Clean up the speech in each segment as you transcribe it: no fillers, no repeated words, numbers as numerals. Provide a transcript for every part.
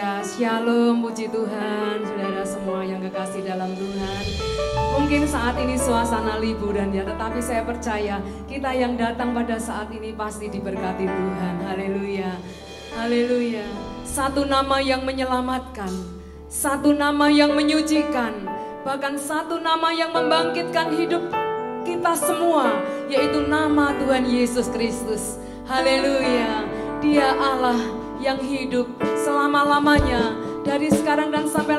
Ya, shalom, puji Tuhan, saudara semua yang kekasih dalam Tuhan. Mungkin saat ini suasana liburan ya, tetapi saya percaya kita yang datang pada saat ini pasti diberkati Tuhan. Haleluya, haleluya. Satu nama yang menyelamatkan, satu nama yang menyucikan, bahkan satu nama yang membangkitkan hidup kita semua, yaitu nama Tuhan Yesus Kristus. Haleluya, Dia Allah yang hidup selama-lamanya, dari sekarang dan sampai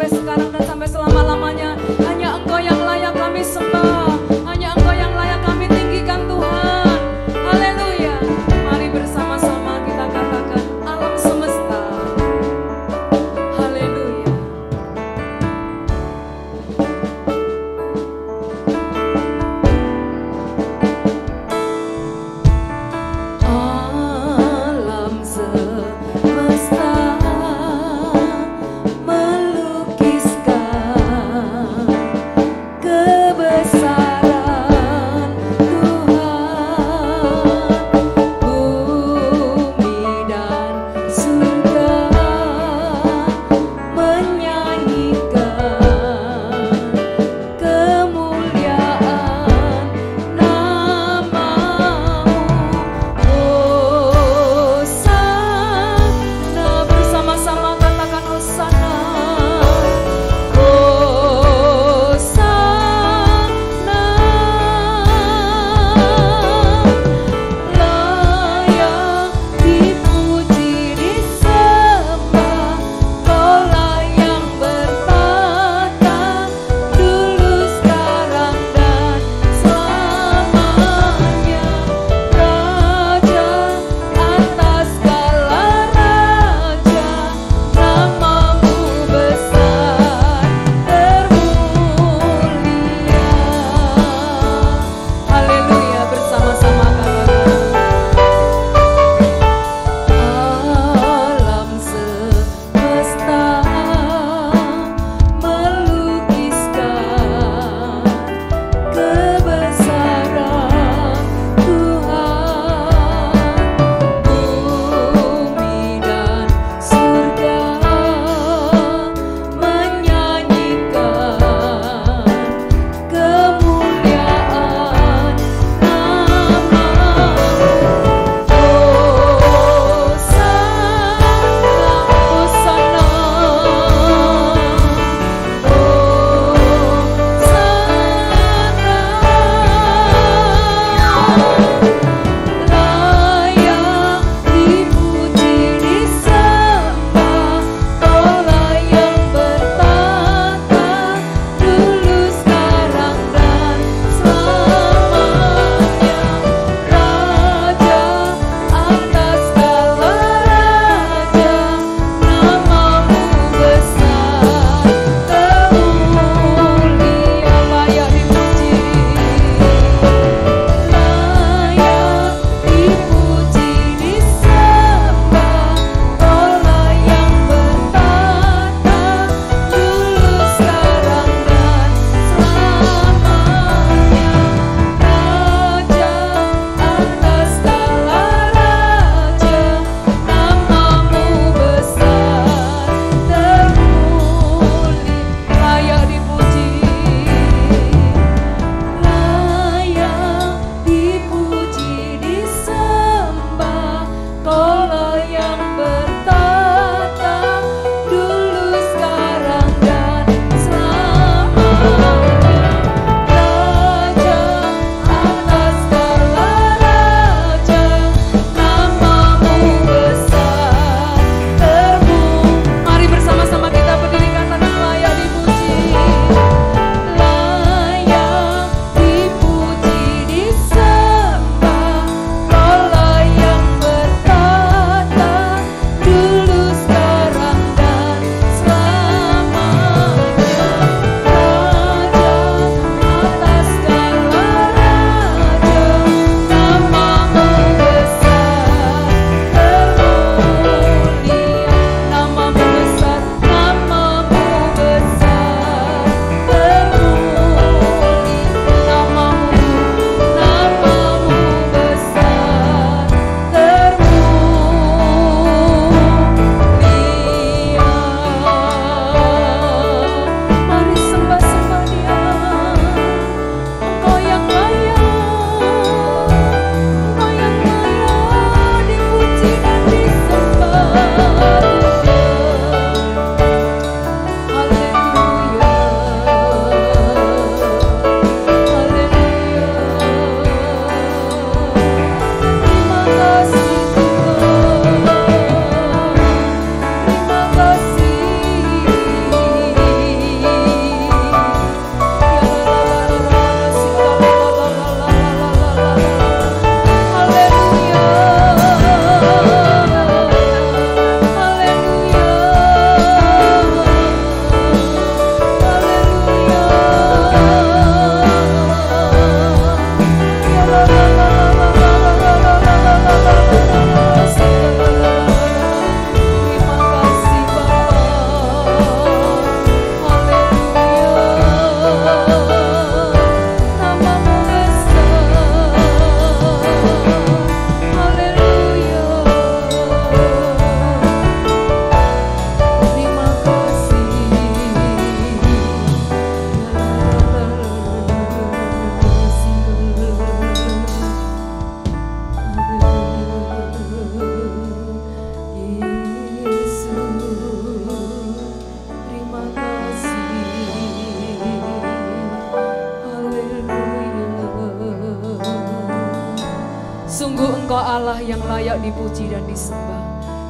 sekarang dan sampai selama-lamanya. Hanya Engkau yang layak kami sembah, hanya Engkau yang layak kami tinggikan Tuhan. Haleluya. Mari bersama-sama kita katakan alam semesta. Haleluya. Alam semesta melukiskan kebesaran Sungguh Engkau Allah yang layak dipuji dan disembah.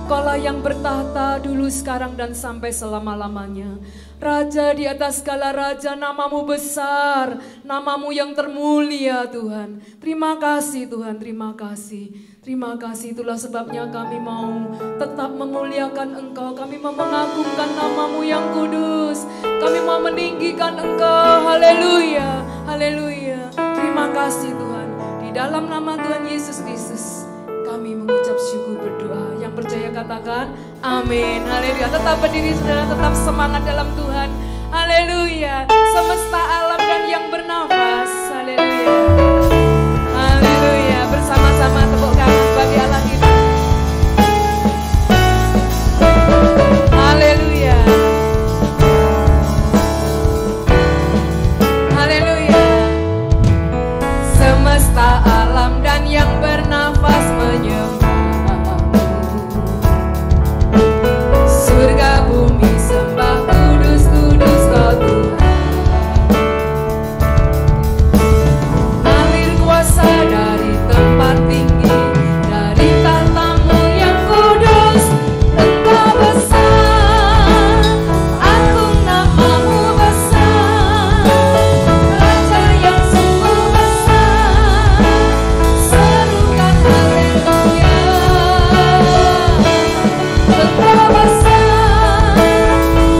Kaulah yang bertahta dulu, sekarang, dan sampai selama-lamanya. Raja di atas segala raja, namamu besar, namamu yang termulia Tuhan. Terima kasih Tuhan, terima kasih. Terima kasih, itulah sebabnya kami mau tetap memuliakan Engkau. Kami mau mengagungkan namamu yang kudus. Kami mau meninggikan Engkau, haleluya, haleluya. Terima kasih Tuhan. Di dalam nama Tuhan Yesus Kristus kami mengucap syukur berdoa. Yang percaya katakan amin. Haleluya. Tetap berdiri saudara, tetap semangat dalam Tuhan. Haleluya. Semesta alam dan yang bernafas. Haleluya. Haleluya. Bersama-sama tepuk tangan bagi Allah kita. Haleluya. Haleluya. Semesta alam dan yang bernafas menyembah-Mu. Surga bumi sembah, kudus, kudus Kau Tuhan. Alir kuasa dari tempat tinggi, dari tahta-Mu yang kudus. Engkau besar, agung namamu besar. Raja yang sungguh besar, serukan haleluya. Engkau besar,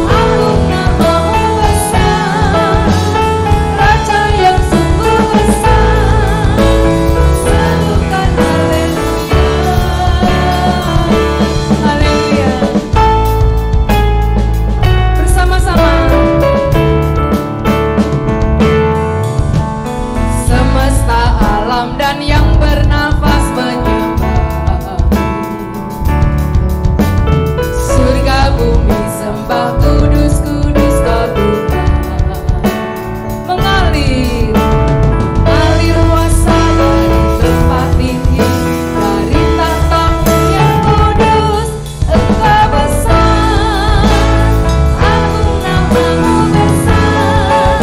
agung namamu besar. Raja yang sungguh besar, serukan haleluya. Haleluya. Bersama-sama. Semesta alam dan yang bernafas menyembah-Mu. Surga bumi sembah, kudus, kudus Kau Tuhan. Mengalir, alir kuasa dari tempat tinggi, dari tahta-Mu yang kudus. Engkau besar, agung namamu besar.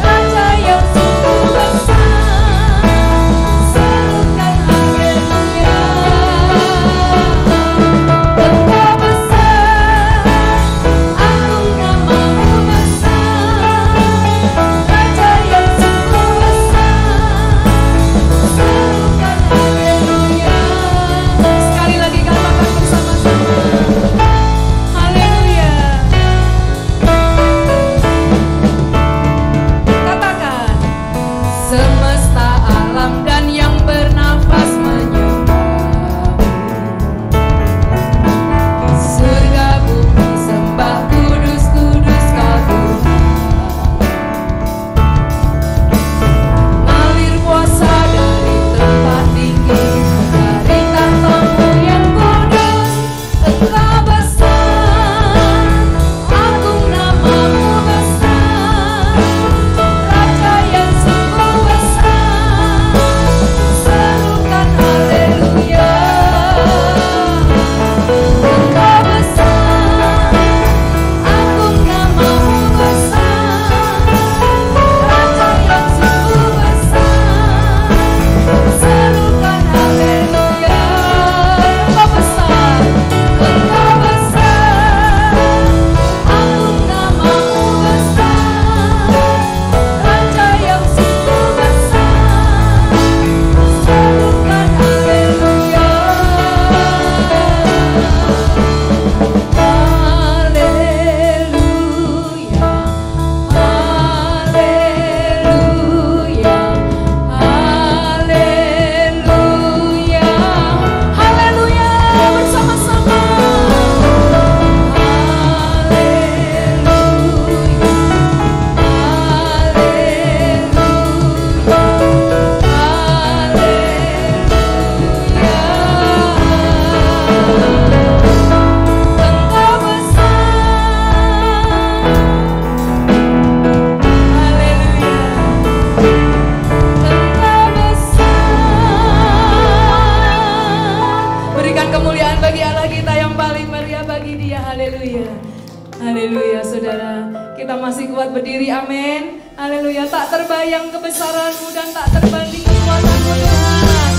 Raja yang sungguh besar, serukan haleluya. Engkau besar, agung namamu besar. Raja yang sungguh besar, serukan haleluya. Sekali lagi katakan bersama-sama. Haleluya. Katakan, semesta alam dan yang bernafas menyembah-Mu. Surga bumi sembah, kudus, kudus Kau Tuhan. Alir kuasa dari tempat tinggi, dari tahta-Mu yang kudus. Engkau besar, agung namamu besar. Raja yang sungguh besar, serukan haleluya. Engkau besar, agung namamu besar. Raja yang sungguh besar, serukan haleluya. Engkau besar, Engkau besar, agung namamu besar. Raja yang sungguh besar, serukan haleluya. Haleluya, haleluya, haleluya, haleluya. Bersama-sama. Engkau besar, haleluya. Engkau besar. Berikan kemuliaan bagi Allah kita yang paling meriah, bagi Dia. Haleluya. Haleluya saudara. Kita masih kuat berdiri, amin. Haleluya. Tak terbayang kebesaran-Mu dan tak terbanding kekuatan-Mu Tuhan.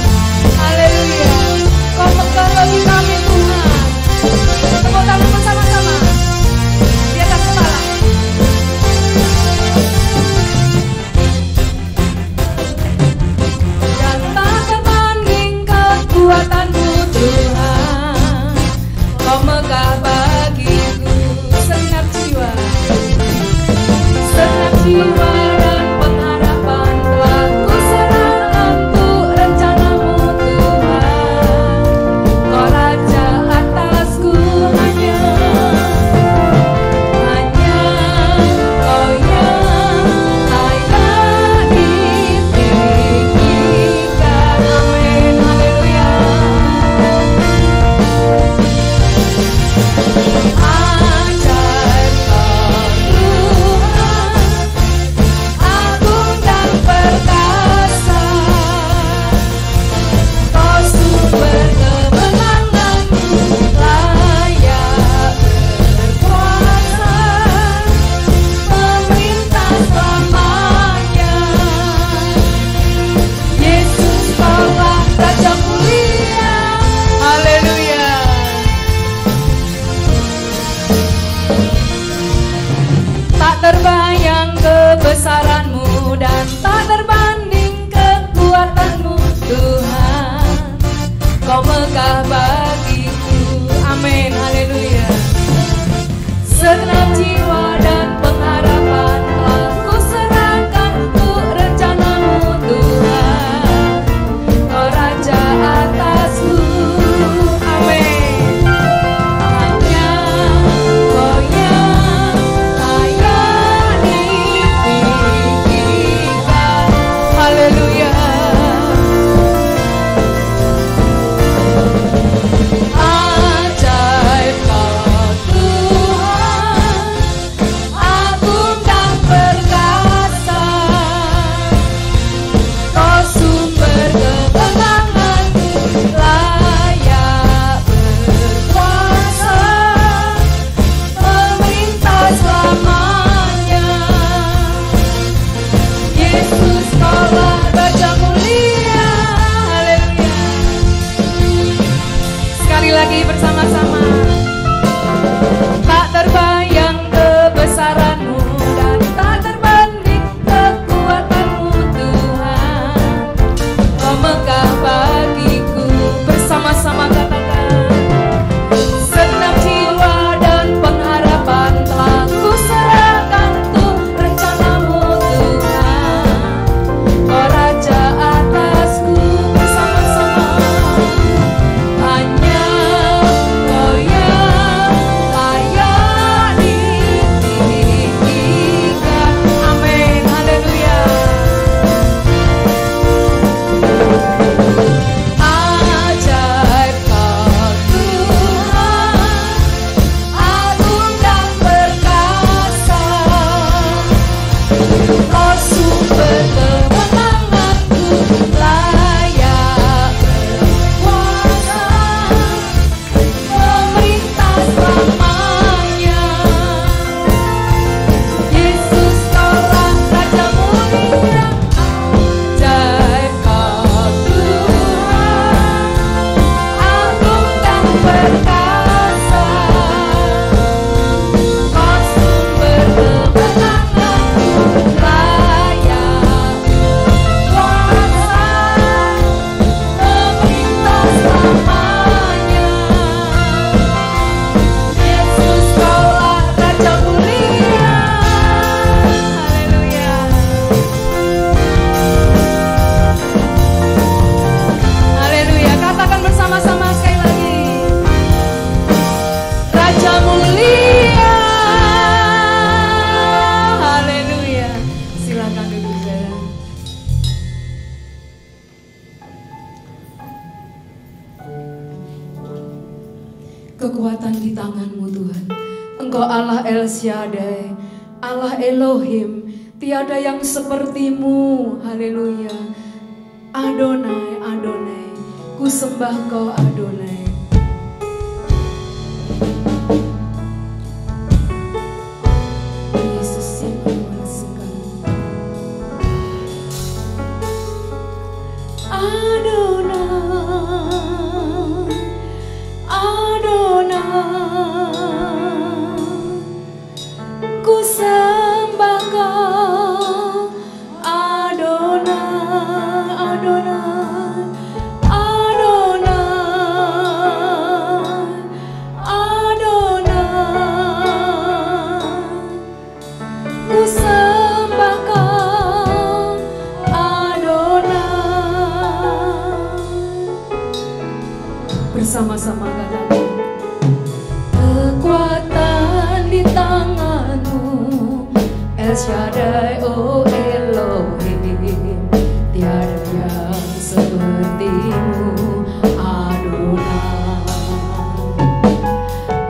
Kekuatan di tangan-Mu Tuhan. Engkau Allah El Shaddai, Allah Elohim, tiada yang seperti-Mu. Haleluya. Adonai, Adonai, ku sembah Kau Adonai. Yesus yang mengasihkan. Adonai, ku sembah Kau Adonai, Adonai, Adonai, Adonai, ku sembah Kau Adonai. Bersama-sama katakan, kekuatan di tangan-Mu El Shaddai, oh Elohim, tiada yang seperti-Mu Adonai.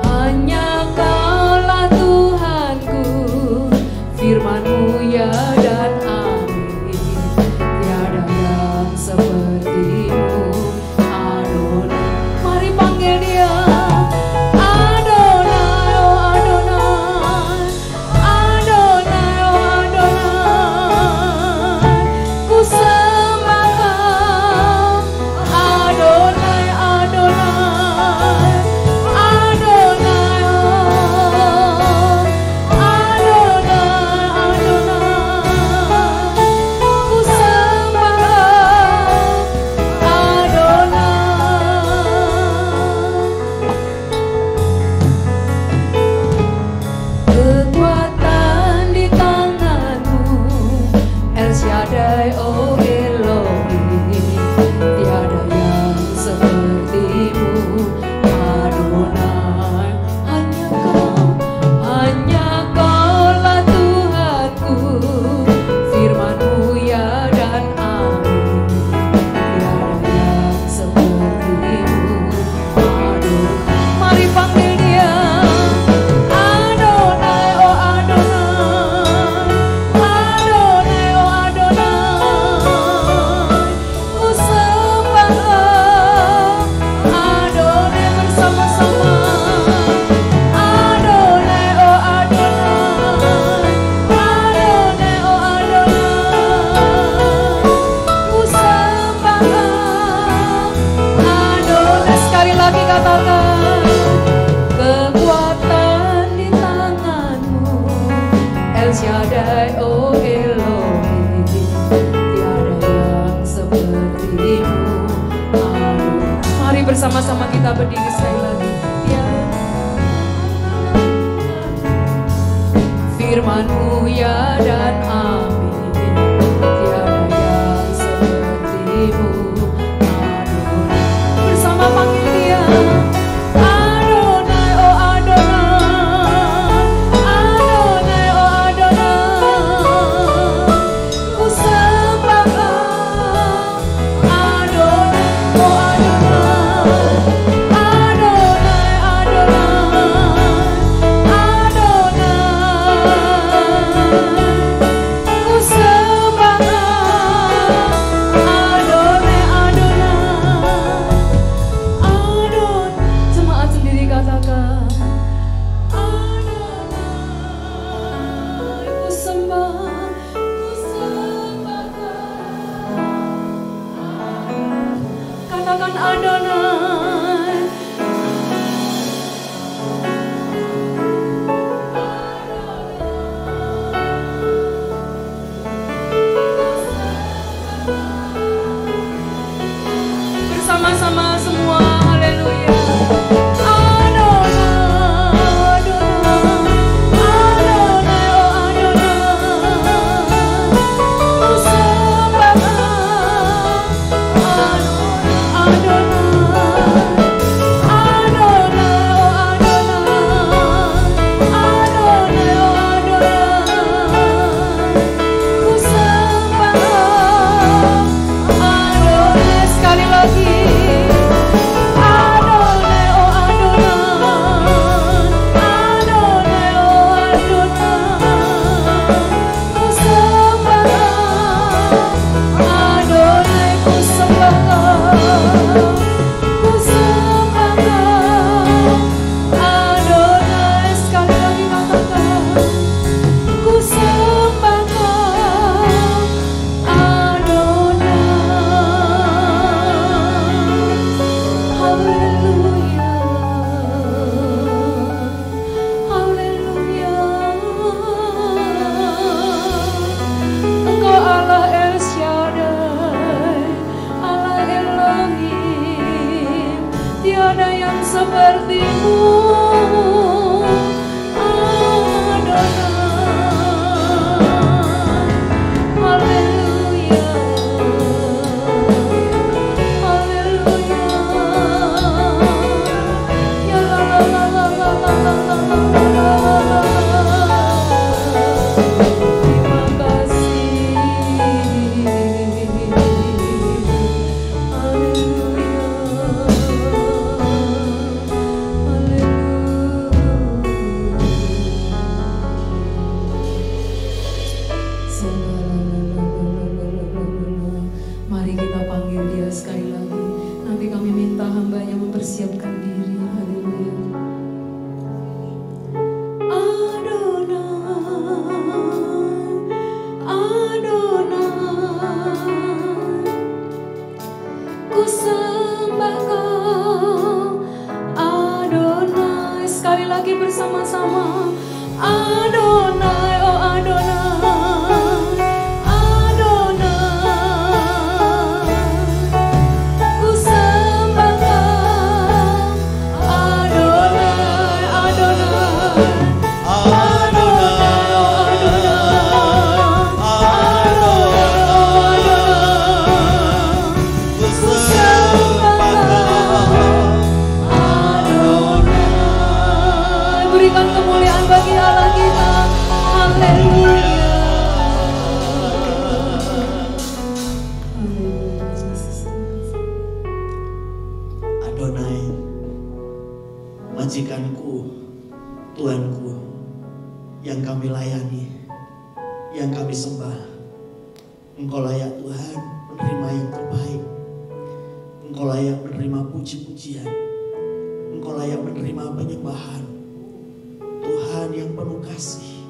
Hanya Kaulah Tuhanku, firman-Mu ya dan amin, tiada yang seperti-Mu Adonai. Mari panggil Dia. Bersama-sama kita berdiri sekali lagi. Ya. Firman-Mu ya dan amin, tiada yang seperti-Mu Adonai. Bersama panggil Dia. Adonai, oh Adonai, Adonai, oh Adonai, ku sembah Kau Adonai, oh Adonai, ku sembah Adonai. Jemaat sendiri katakan, Adonai, ku sembah Kau. Katakan Adonai. Bersama-sama semua, haleluya. Adonai, Adonai, Adonai, oh Adonai, ku sembah Kau Adonai, Adonai. sepertimu. Bersama-sama Adonai, oh Adonai, Adonai, ku sembah Kau, Adonai, Adonai, Adonai, oh Adonai, ku sembah Kau. Berikan kemuliaan bagi Allah kita. Haleluya. Adonai, majikanku, Tuhanku, yang kami layani, yang kami sembah. Engkau layak Tuhan menerima yang terbaik. Engkau layak menerima puji-pujian. Engkau layak menerima penyembahan. Tuhan yang penuh kasih,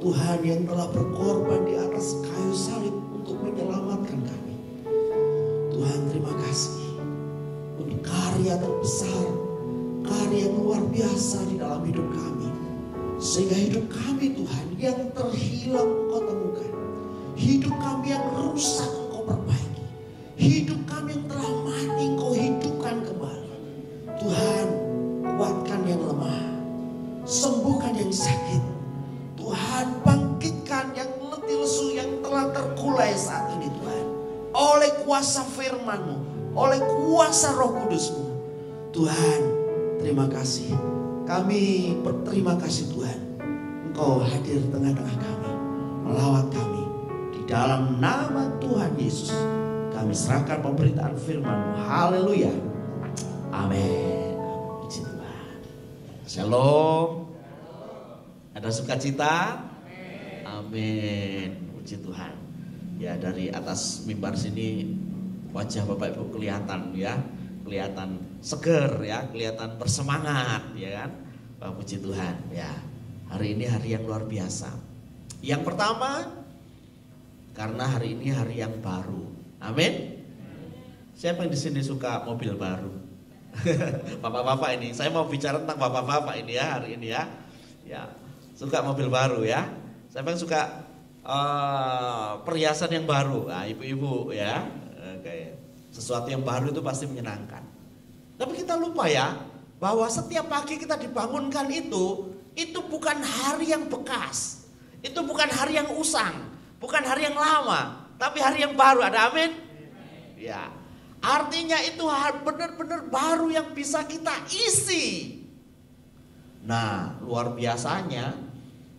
Tuhan yang telah berkorban di atas kayu salib untuk menyelamatkan kami. Tuhan, terima kasih untuk karya terbesar, karya yang luar biasa di dalam hidup kami. Sehingga hidup kami Tuhan yang terhilang Engkau temukan, hidup kami yang rusak Engkau perbaiki, hidup kami yang telah mati Engkau hidupkan kembali. Tuhan, kuatkan yang lemah, sembuhkan yang sakit. Tuhan, bangkitkan yang letih lesu, yang telah terkulai saat ini Tuhan. Oleh kuasa firman-Mu, oleh kuasa Roh Kudus-Mu. Tuhan, terima kasih. Kami berterima kasih Tuhan. Engkau hadir di tengah-tengah kami, melawat kami. Di dalam nama Tuhan Yesus, kami serahkan pemberitaan firman-Mu. Haleluya. Amin. Puji Tuhan. Shalom. Ada sukacita? Amin. Puji Tuhan. Ya, dari atas mimbar sini wajah Bapak Ibu kelihatan ya, kelihatan seger ya, kelihatan bersemangat ya kan. Puji Tuhan ya. Hari ini hari yang luar biasa. Yang pertama, karena hari ini hari yang baru. Amin. Siapa yang di sini suka mobil baru? Bapak-bapak ini, saya mau bicara tentang bapak-bapak ini ya hari ini ya. Ya, suka mobil baru ya. Siapa yang suka perhiasan yang baru? Nah, ibu-ibu ya. Oke. Sesuatu yang baru itu pasti menyenangkan. Tapi kita lupa ya, bahwa setiap pagi kita dibangunkan itu bukan hari yang bekas. Itu bukan hari yang usang, bukan hari yang lama, tapi hari yang baru. Ada amin? Ya. Artinya itu benar-benar baru yang bisa kita isi. Nah, luar biasanya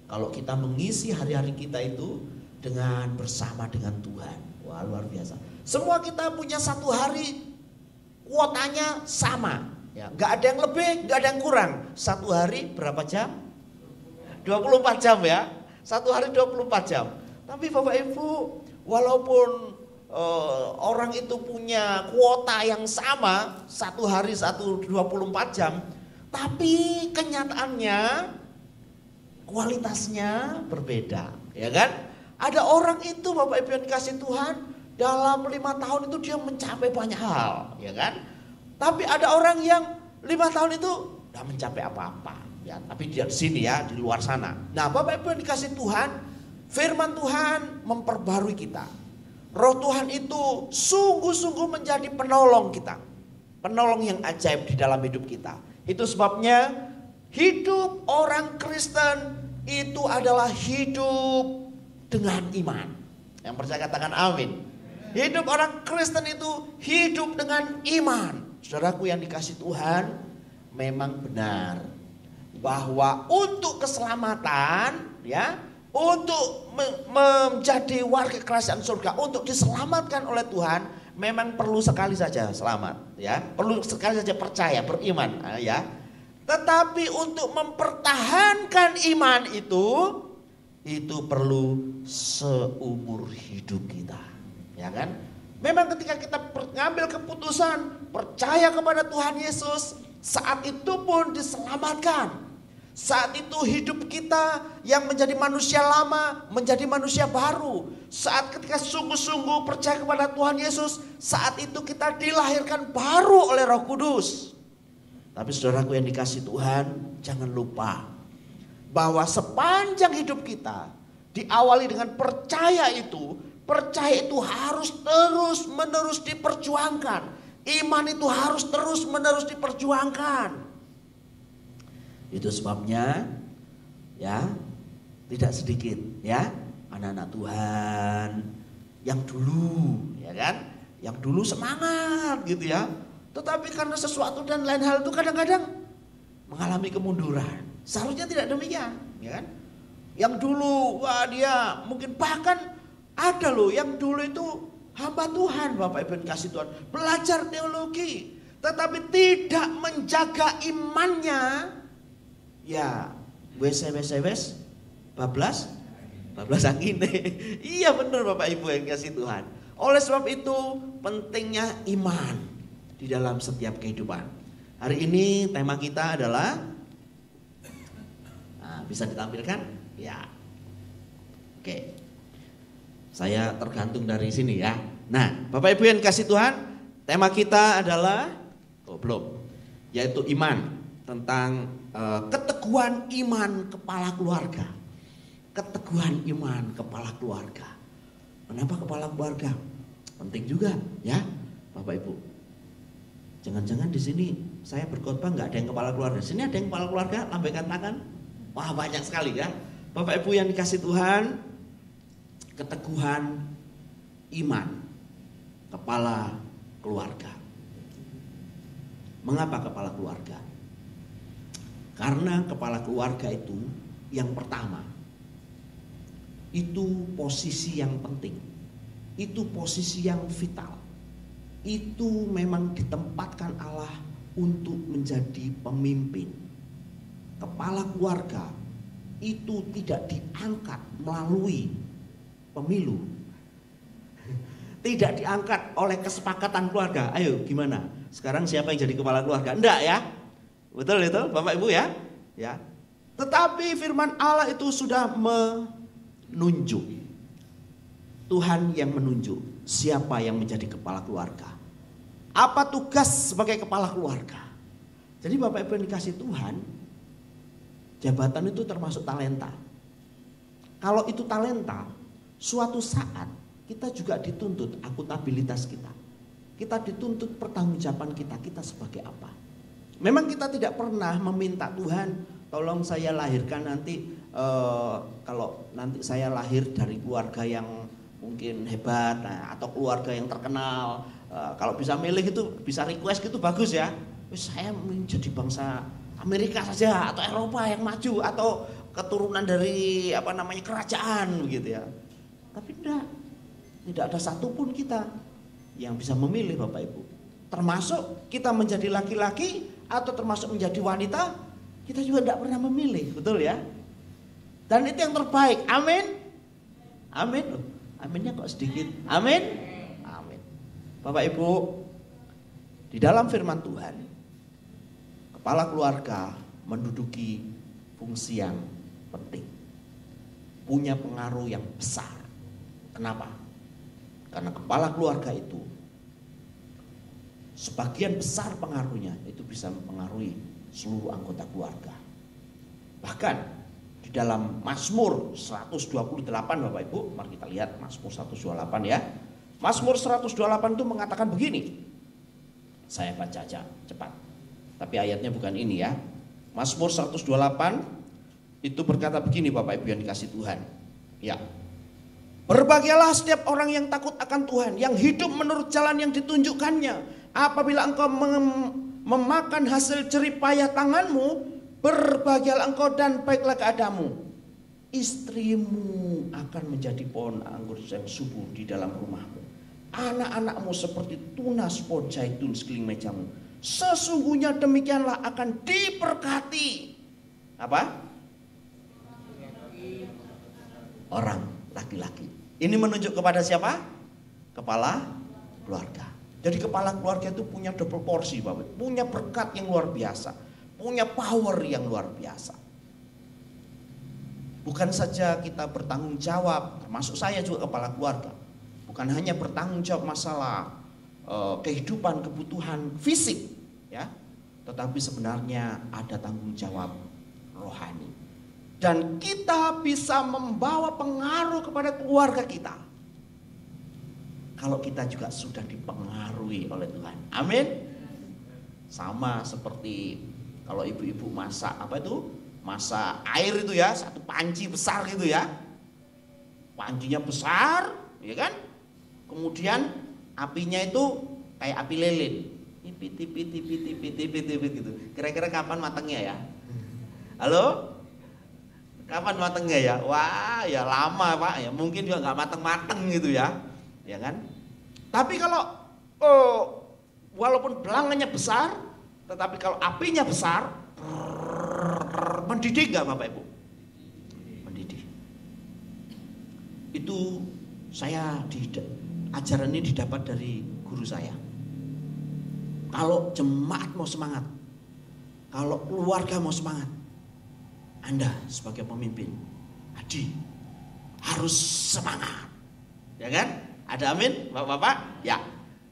kalau kita mengisi hari-hari kita itu dengan bersama dengan Tuhan. Wah, luar biasa. Semua kita punya satu hari kuotanya sama. Ya, gak ada yang lebih, gak ada yang kurang. Satu hari berapa jam? 24 jam ya. Satu hari 24 jam. Tapi Bapak Ibu, walaupun orang itu punya kuota yang sama, satu hari 24 jam, tapi kenyataannya kualitasnya berbeda, ya kan? Ada orang itu Bapak Ibu yang dikasih Tuhan, dalam 5 tahun itu dia mencapai banyak hal, ya kan? Tapi ada orang yang 5 tahun itu tidak mencapai apa-apa, ya. Tapi di sini ya, di luar sana. Nah, Bapak Ibu yang dikasih Tuhan, firman Tuhan memperbarui kita. Roh Tuhan itu sungguh-sungguh menjadi penolong kita. penolong yang ajaib di dalam hidup kita. Itu sebabnya hidup orang Kristen itu adalah hidup dengan iman. Yang percaya katakan amin. Hidup orang Kristen itu hidup dengan iman. Saudaraku yang dikasihi Tuhan, memang benar bahwa untuk keselamatan, ya, untuk menjadi warga kerajaan surga, untuk diselamatkan oleh Tuhan, memang perlu sekali saja selamat, ya, perlu sekali saja percaya, beriman, ya. Tetapi untuk mempertahankan iman itu perlu seumur hidup kita, ya kan? Memang ketika kita mengambil keputusan percaya kepada Tuhan Yesus, saat itu pun diselamatkan. Saat itu hidup kita yang menjadi manusia lama menjadi manusia baru. Saat ketika sungguh-sungguh percaya kepada Tuhan Yesus, saat itu kita dilahirkan baru oleh Roh Kudus. Tapi saudaraku yang dikasihi Tuhan, jangan lupa bahwa sepanjang hidup kita diawali dengan percaya itu harus terus-menerus diperjuangkan. Iman itu harus terus-menerus diperjuangkan. Itu sebabnya, ya, tidak sedikit, ya, anak-anak Tuhan yang dulu, ya kan, yang dulu semangat gitu, ya, tetapi karena sesuatu dan lain hal itu kadang-kadang mengalami kemunduran. Seharusnya tidak demikian, ya kan? Yang dulu, wah, dia mungkin bahkan ada loh yang dulu itu hamba Tuhan, Bapak Ibu yang kasih Tuhan, belajar teologi, tetapi tidak menjaga imannya. Ya, wes bablas angin. Iya benar Bapak Ibu yang kasih Tuhan. Oleh sebab itu pentingnya iman di dalam setiap kehidupan. Hari ini tema kita adalah, bisa ditampilkan? Ya. Oke. Saya tergantung dari sini ya. Nah, Bapak Ibu yang kasih Tuhan, tema kita adalah yaitu iman, tentang keteguhan iman kepala keluarga. Keteguhan iman kepala keluarga. Kenapa kepala keluarga? Penting juga, ya, Bapak Ibu. Jangan-jangan di sini saya berkhotbah nggak ada yang kepala keluarga. Sini ada yang kepala keluarga, lambaikan tangan. Wah, banyak sekali ya. Bapak Ibu yang dikasih Tuhan, keteguhan iman kepala keluarga. Mengapa kepala keluarga? Karena kepala keluarga itu yang pertama, itu posisi yang penting, itu posisi yang vital, itu memang ditempatkan Allah untuk menjadi pemimpin. Kepala keluarga itu tidak diangkat melalui pemilu, tidak diangkat oleh kesepakatan keluarga. Ayo gimana? Sekarang siapa yang jadi kepala keluarga? Enggak ya? Betul itu Bapak Ibu ya? Ya. Tetapi firman Allah itu sudah menunjuk. Tuhan yang menunjuk siapa yang menjadi kepala keluarga. Apa tugas sebagai kepala keluarga? Jadi Bapak Ibu yang dikasih Tuhan, jabatan itu termasuk talenta. Kalau itu talenta, suatu saat kita juga dituntut akuntabilitas kita. Kita dituntut pertanggungjawaban kita sebagai apa. Memang kita tidak pernah meminta Tuhan, tolong saya lahirkan nanti, kalau nanti saya lahir dari keluarga yang mungkin hebat, atau keluarga yang terkenal, kalau bisa milih itu, bisa request gitu bagus ya. Saya menjadi bangsa Amerika saja atau Eropa yang maju atau keturunan dari kerajaan begitu ya. Tapi tidak ada satupun kita yang bisa memilih Bapak Ibu. Termasuk kita menjadi laki-laki atau termasuk menjadi wanita, kita juga tidak pernah memilih, betul ya? Dan itu yang terbaik, amin? Amin. Aminnya kok sedikit, amin? Amin. Bapak Ibu, di dalam firman Tuhan, kepala keluarga menduduki fungsi yang penting, punya pengaruh yang besar. Kenapa? Karena kepala keluarga itu sebagian besar pengaruhnya itu bisa mempengaruhi seluruh anggota keluarga. Bahkan di dalam Mazmur 128 Bapak Ibu, mari kita lihat Mazmur 128 ya. Mazmur 128 itu mengatakan begini. Saya baca aja cepat. Tapi ayatnya bukan ini ya. Mazmur 128 itu berkata begini Bapak Ibu yang dikasih Tuhan. Ya. Berbahagialah setiap orang yang takut akan Tuhan, yang hidup menurut jalan yang ditunjukkannya. Apabila engkau memakan hasil jerih payah tanganmu, berbahagialah engkau dan baiklah keadamu. Istrimu akan menjadi pohon anggur yang subur di dalam rumahmu. Anak-anakmu seperti tunas pohon zaitun sekeliling mejamu. Sesungguhnya demikianlah akan diberkati. Apa? Orang laki-laki. Ini menunjuk kepada siapa? Kepala keluarga. Jadi kepala keluarga itu punya double porsi, Bapak. Punya berkat yang luar biasa. Punya power yang luar biasa. Bukan saja kita bertanggung jawab, termasuk saya juga kepala keluarga. Bukan hanya bertanggung jawab masalah kehidupan, kebutuhan fisik, ya, tetapi sebenarnya ada tanggung jawab rohani. Dan kita bisa membawa pengaruh kepada keluarga kita kalau kita juga sudah dipengaruhi oleh Tuhan. Amin. Sama seperti kalau ibu-ibu masak apa itu? Masak air itu ya, satu panci besar gitu ya. Pancinya besar, ya kan? Kemudian apinya itu kayak api lilin. Tipit gitu. Kira-kira kapan matangnya ya? Halo? Kapan matangnya ya? Wah, ya lama Pak. Ya mungkin juga nggak matang-matang gitu ya. Ya kan? Tapi kalau walaupun belangannya besar, tetapi kalau apinya besar, mendidih nggak Bapak Ibu? Mendidih. Itu saya ajaran ini didapat dari guru saya. Kalau jemaat mau semangat, kalau keluarga mau semangat, Anda sebagai pemimpin, Adi harus semangat, ya kan? Ada amin, Bapak-bapak? Ya.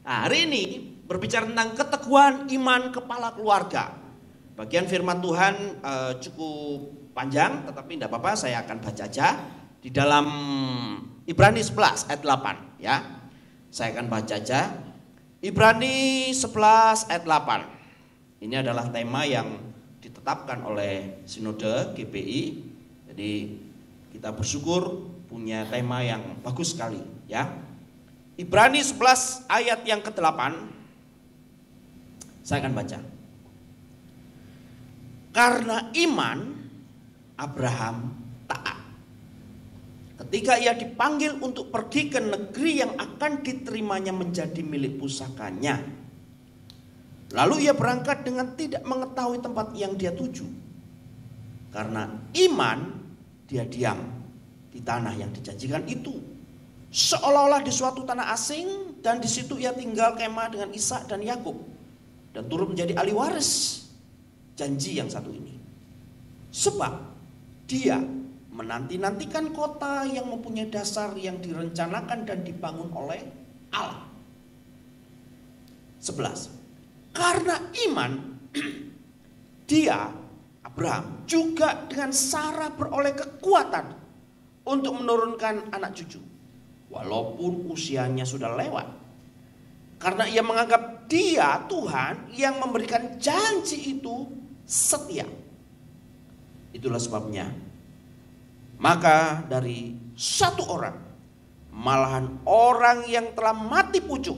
Nah, hari ini berbicara tentang keteguhan iman kepala keluarga. Bagian firman Tuhan cukup panjang, tetapi tidak apa-apa, saya akan baca aja di dalam Ibrani 11 ayat 8, ya. Saya akan baca aja. Ibrani 11 ayat 8. Ini adalah tema yang ditetapkan oleh Sinode GPI. Jadi kita bersyukur punya tema yang bagus sekali, ya. Ibrani 11 ayat yang ke-8. Saya akan baca. Karena iman Abraham taat ketika ia dipanggil untuk pergi ke negeri yang akan diterimanya menjadi milik pusakanya. Lalu ia berangkat dengan tidak mengetahui tempat yang dia tuju. Karena iman dia diam di tanah yang dijanjikan itu, seolah-olah di suatu tanah asing, dan di situ ia tinggal kemah dengan Ishak dan Yakub dan turut menjadi ahli waris janji yang satu ini. Sebab dia menanti-nantikan kota yang mempunyai dasar yang direncanakan dan dibangun oleh Allah. 11. Karena iman dia Abraham juga dengan Sarah beroleh kekuatan untuk menurunkan anak cucu walaupun usianya sudah lewat. Karena ia menganggap dia Tuhan yang memberikan janji itu setia. Itulah sebabnya maka dari satu orang, malahan orang yang telah mati pucuk,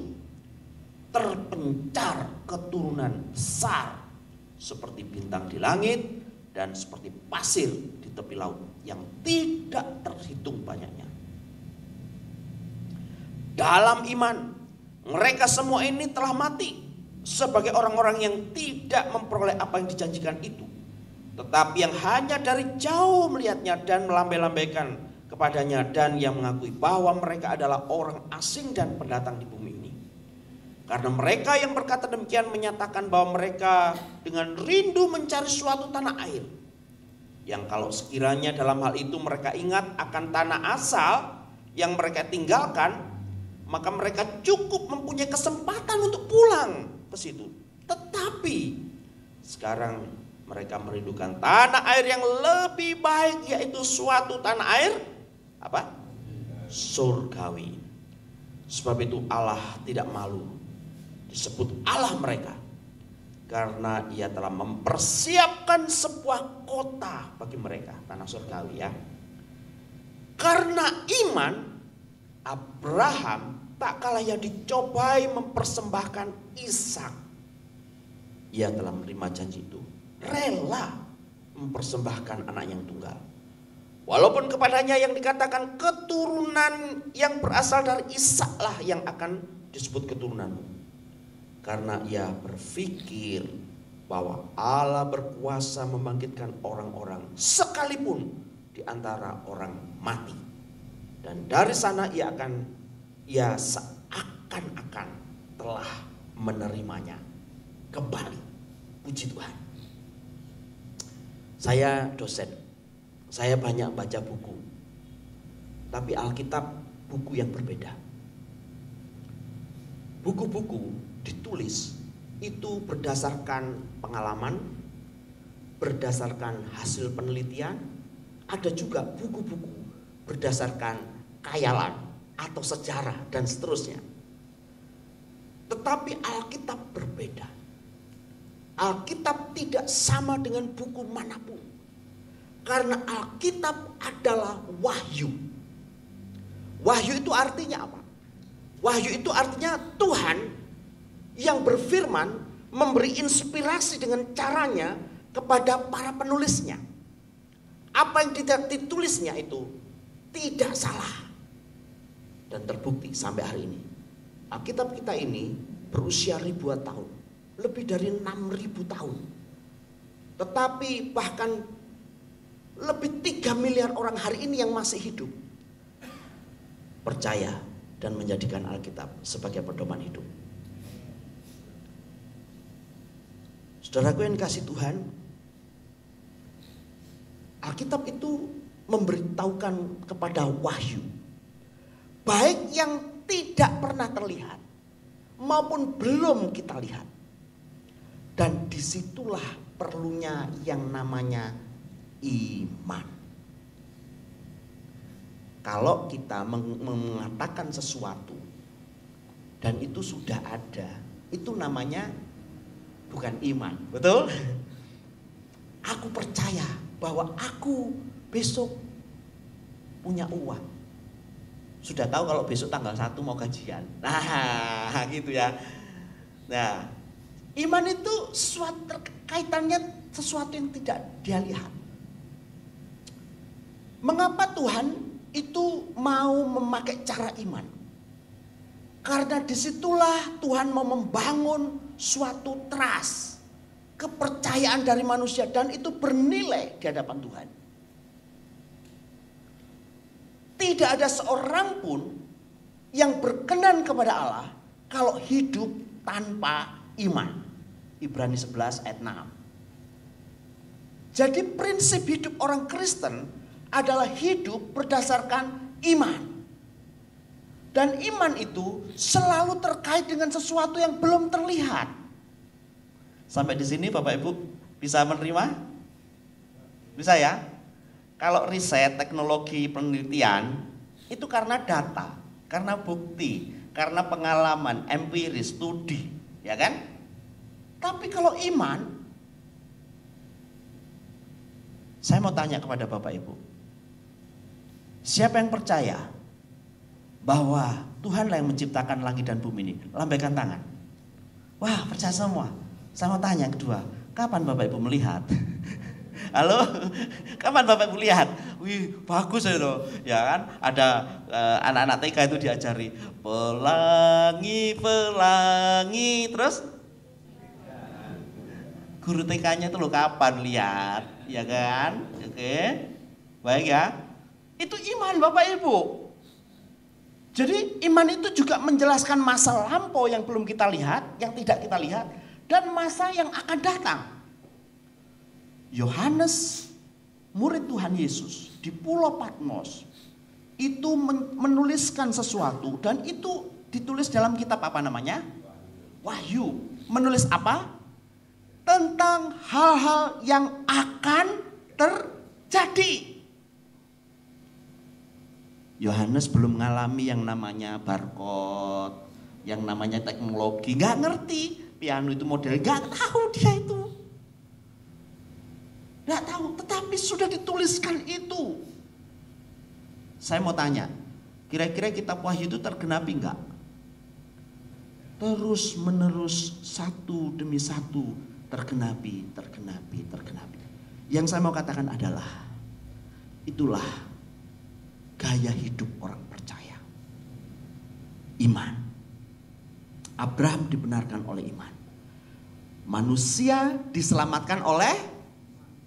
terpencar keturunan besar seperti bintang di langit dan seperti pasir di tepi laut yang tidak terhitung banyaknya. Dalam iman mereka semua ini telah mati sebagai orang-orang yang tidak memperoleh apa yang dijanjikan itu, tetapi yang hanya dari jauh melihatnya dan melambai-lambaikan kepadanya, dan yang mengakui bahwa mereka adalah orang asing dan pendatang di bumi ini. Karena mereka yang berkata demikian menyatakan bahwa mereka dengan rindu mencari suatu tanah air, yang kalau sekiranya dalam hal itu mereka ingat akan tanah asal yang mereka tinggalkan, maka mereka cukup mempunyai kesempatan untuk pulang ke situ. Tetapi sekarang mereka merindukan tanah air yang lebih baik, yaitu suatu tanah air apa? Surgawi. Sebab itu Allah tidak malu disebut Allah mereka. Karena ia telah mempersiapkan sebuah kota bagi mereka, tanah surgawi ya. Karena iman, Abraham tak kalah ia dicobai mempersembahkan Ishak. Ia telah menerima janji itu, rela mempersembahkan anak yang tunggal. Walaupun kepadanya yang dikatakan keturunan yang berasal dari Ishak lah yang akan disebut keturunanmu. Karena ia berpikir bahwa Allah berkuasa membangkitkan orang-orang sekalipun di antara orang mati. Dan dari sana ia seakan-akan telah menerimanya kembali. Puji Tuhan. Saya dosen, saya banyak baca buku, tapi Alkitab buku yang berbeda. Buku-buku ditulis itu berdasarkan pengalaman, berdasarkan hasil penelitian, ada juga buku-buku berdasarkan khayalan atau sejarah dan seterusnya. Tetapi Alkitab berbeda. Alkitab tidak sama dengan buku manapun. Karena Alkitab adalah wahyu. Wahyu itu artinya apa? Wahyu itu artinya Tuhan yang berfirman memberi inspirasi dengan caranya kepada para penulisnya. Apa yang ditulisnya itu tidak salah. Dan terbukti sampai hari ini. Alkitab kita ini berusia ribuan tahun. Lebih dari 6.000 tahun. Tetapi bahkan lebih 3 miliar orang hari ini yang masih hidup percaya dan menjadikan Alkitab sebagai pedoman hidup. Saudaraku yang kasih Tuhan, Alkitab itu memberitahukan kepada wahyu, baik yang tidak pernah terlihat maupun belum kita lihat. Dan disitulah perlunya yang namanya iman. Kalau kita mengatakan sesuatu dan itu sudah ada, itu namanya bukan iman, betul? Aku percaya bahwa aku besok punya uang. Sudah tahu kalau besok tanggal 1 mau gajian. Nah, gitu ya. Nah, iman itu kaitannya sesuatu yang tidak dia lihat. Mengapa Tuhan itu mau memakai cara iman? Karena disitulah Tuhan mau membangun suatu trust, kepercayaan dari manusia, dan itu bernilai di hadapan Tuhan. Tidak ada seorang pun yang berkenan kepada Allah kalau hidup tanpa iman. Ibrani 11 ayat 6. Jadi prinsip hidup orang Kristen adalah hidup berdasarkan iman. Dan iman itu selalu terkait dengan sesuatu yang belum terlihat. Sampai di sini Bapak Ibu bisa menerima? Bisa ya? Kalau riset, teknologi, penelitian itu karena data, karena bukti, karena pengalaman, empiris, studi, ya kan? Tapi kalau iman, saya mau tanya kepada Bapak Ibu, siapa yang percaya bahwa Tuhanlah yang menciptakan langit dan bumi ini? Lambaikan tangan. Wah, percaya semua. Saya mau tanya yang kedua, kapan Bapak Ibu melihat? Halo, kapan Bapak Ibu lihat? Wih, bagus itu, ya kan? Ada anak-anak TK itu diajari pelangi, pelangi, terus guru TK-nya itu loh kapan lihat, ya kan? Oke, baik ya. Itu iman Bapak Ibu. Jadi iman itu juga menjelaskan masa lampau yang belum kita lihat, yang tidak kita lihat, dan masa yang akan datang. Yohanes, murid Tuhan Yesus di Pulau Patmos, itu menuliskan sesuatu, dan itu ditulis dalam kitab apa namanya? Wahyu. Menulis apa? Tentang hal-hal yang akan terjadi. Yohanes belum mengalami yang namanya barcode, yang namanya teknologi, nggak ngerti piano itu model, nggak tahu dia itu, nggak tahu. Tetapi sudah dituliskan itu. Saya mau tanya, kira-kira kitab Wahyu itu tergenapi enggak? Terus menerus satu demi satu tergenapi. Yang saya mau katakan adalah itulah gaya hidup orang percaya. Iman. Abraham dibenarkan oleh iman. Manusia diselamatkan oleh,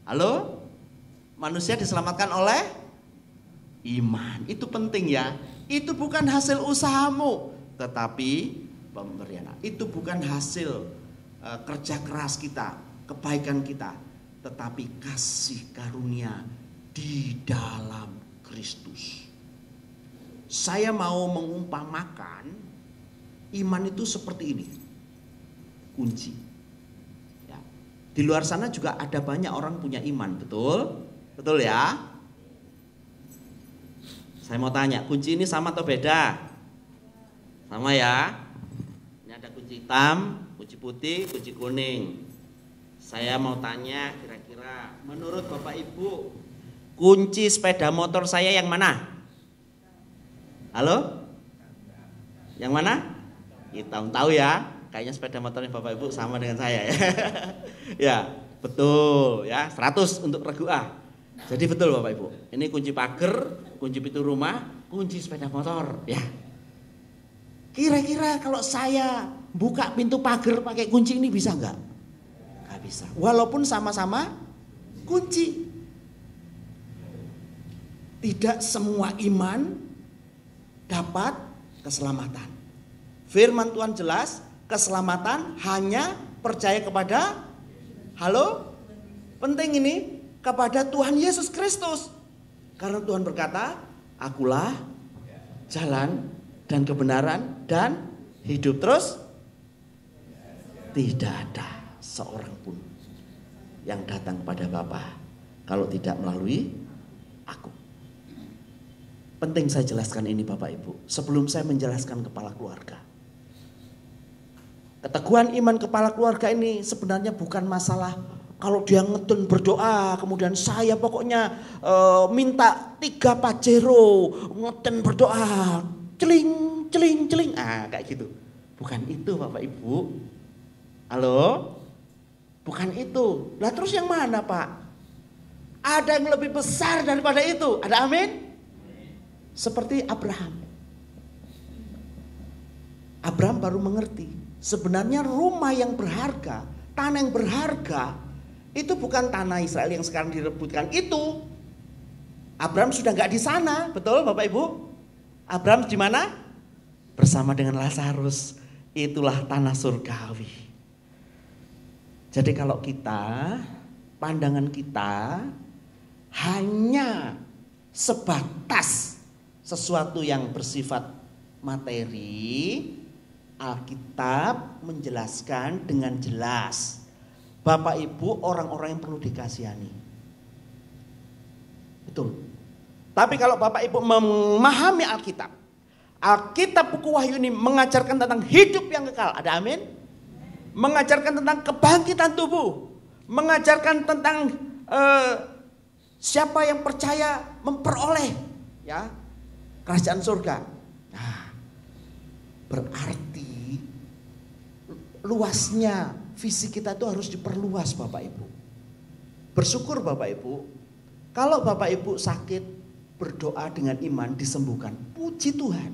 halo? Manusia diselamatkan oleh iman. Itu penting ya. Itu bukan hasil usahamu, tetapi pemberian. Itu bukan hasil kerja keras kita, kebaikan kita, tetapi kasih karunia di dalam Kristus. Saya mau mengumpamakan iman itu seperti ini, kunci. Ya. Di luar sana juga ada banyak orang punya iman, betul? Betul ya? Saya mau tanya, kunci ini sama atau beda? Sama ya? Ini ada kunci hitam, kunci putih, kunci kuning. Saya mau tanya kira-kira menurut Bapak Ibu, kunci sepeda motor saya yang mana? Halo? Yang mana? Hitam, tahu ya? Kayaknya sepeda motornya Bapak Ibu sama dengan saya ya. Ya, betul ya, 100 untuk regu A. Jadi betul Bapak Ibu, ini kunci pagar, kunci pintu rumah, kunci sepeda motor ya. Kira-kira kalau saya buka pintu pagar pakai kunci ini bisa enggak? Enggak bisa, walaupun sama-sama kunci. Tidak semua iman dapat keselamatan. Firman Tuhan jelas, keselamatan hanya percaya kepada, halo? Penting ini, kepada Tuhan Yesus Kristus. Karena Tuhan berkata, akulah jalan dan kebenaran dan hidup. Terus tidak ada seorang pun yang datang kepada Bapa kalau tidak melalui aku. Penting saya jelaskan ini Bapak Ibu sebelum saya menjelaskan kepala keluarga. Keteguhan iman kepala keluarga ini sebenarnya bukan masalah kalau dia ngedun berdoa, kemudian saya pokoknya minta 3 pajero, ngedun berdoa, celing, celing, celing, kayak gitu. Bukan itu Bapak Ibu. Halo? Bukan itu. Lah terus yang mana Pak? Ada yang lebih besar daripada itu. Ada amin? Seperti Abraham. Abraham baru mengerti. Sebenarnya rumah yang berharga, tanah yang berharga, itu bukan tanah Israel yang sekarang direbutkan itu. Abraham sudah nggak di sana, betul Bapak Ibu? Abraham di mana? Bersama dengan Lazarus. Itulah tanah surgawi. Jadi kalau kita, pandangan kita hanya sebatas sesuatu yang bersifat materi, Alkitab menjelaskan dengan jelas. Bapak Ibu orang-orang yang perlu dikasihani. Betul. Tapi kalau Bapak Ibu memahami Alkitab, Alkitab buku Wahyu ini mengajarkan tentang hidup yang kekal. Ada amin? Mengajarkan tentang kebangkitan tubuh. Mengajarkan tentang siapa yang percaya memperoleh ya kerajaan surga. Nah, berarti luasnya visi kita itu harus diperluas Bapak Ibu. Bersyukur Bapak Ibu, kalau Bapak Ibu sakit berdoa dengan iman disembuhkan. Puji Tuhan.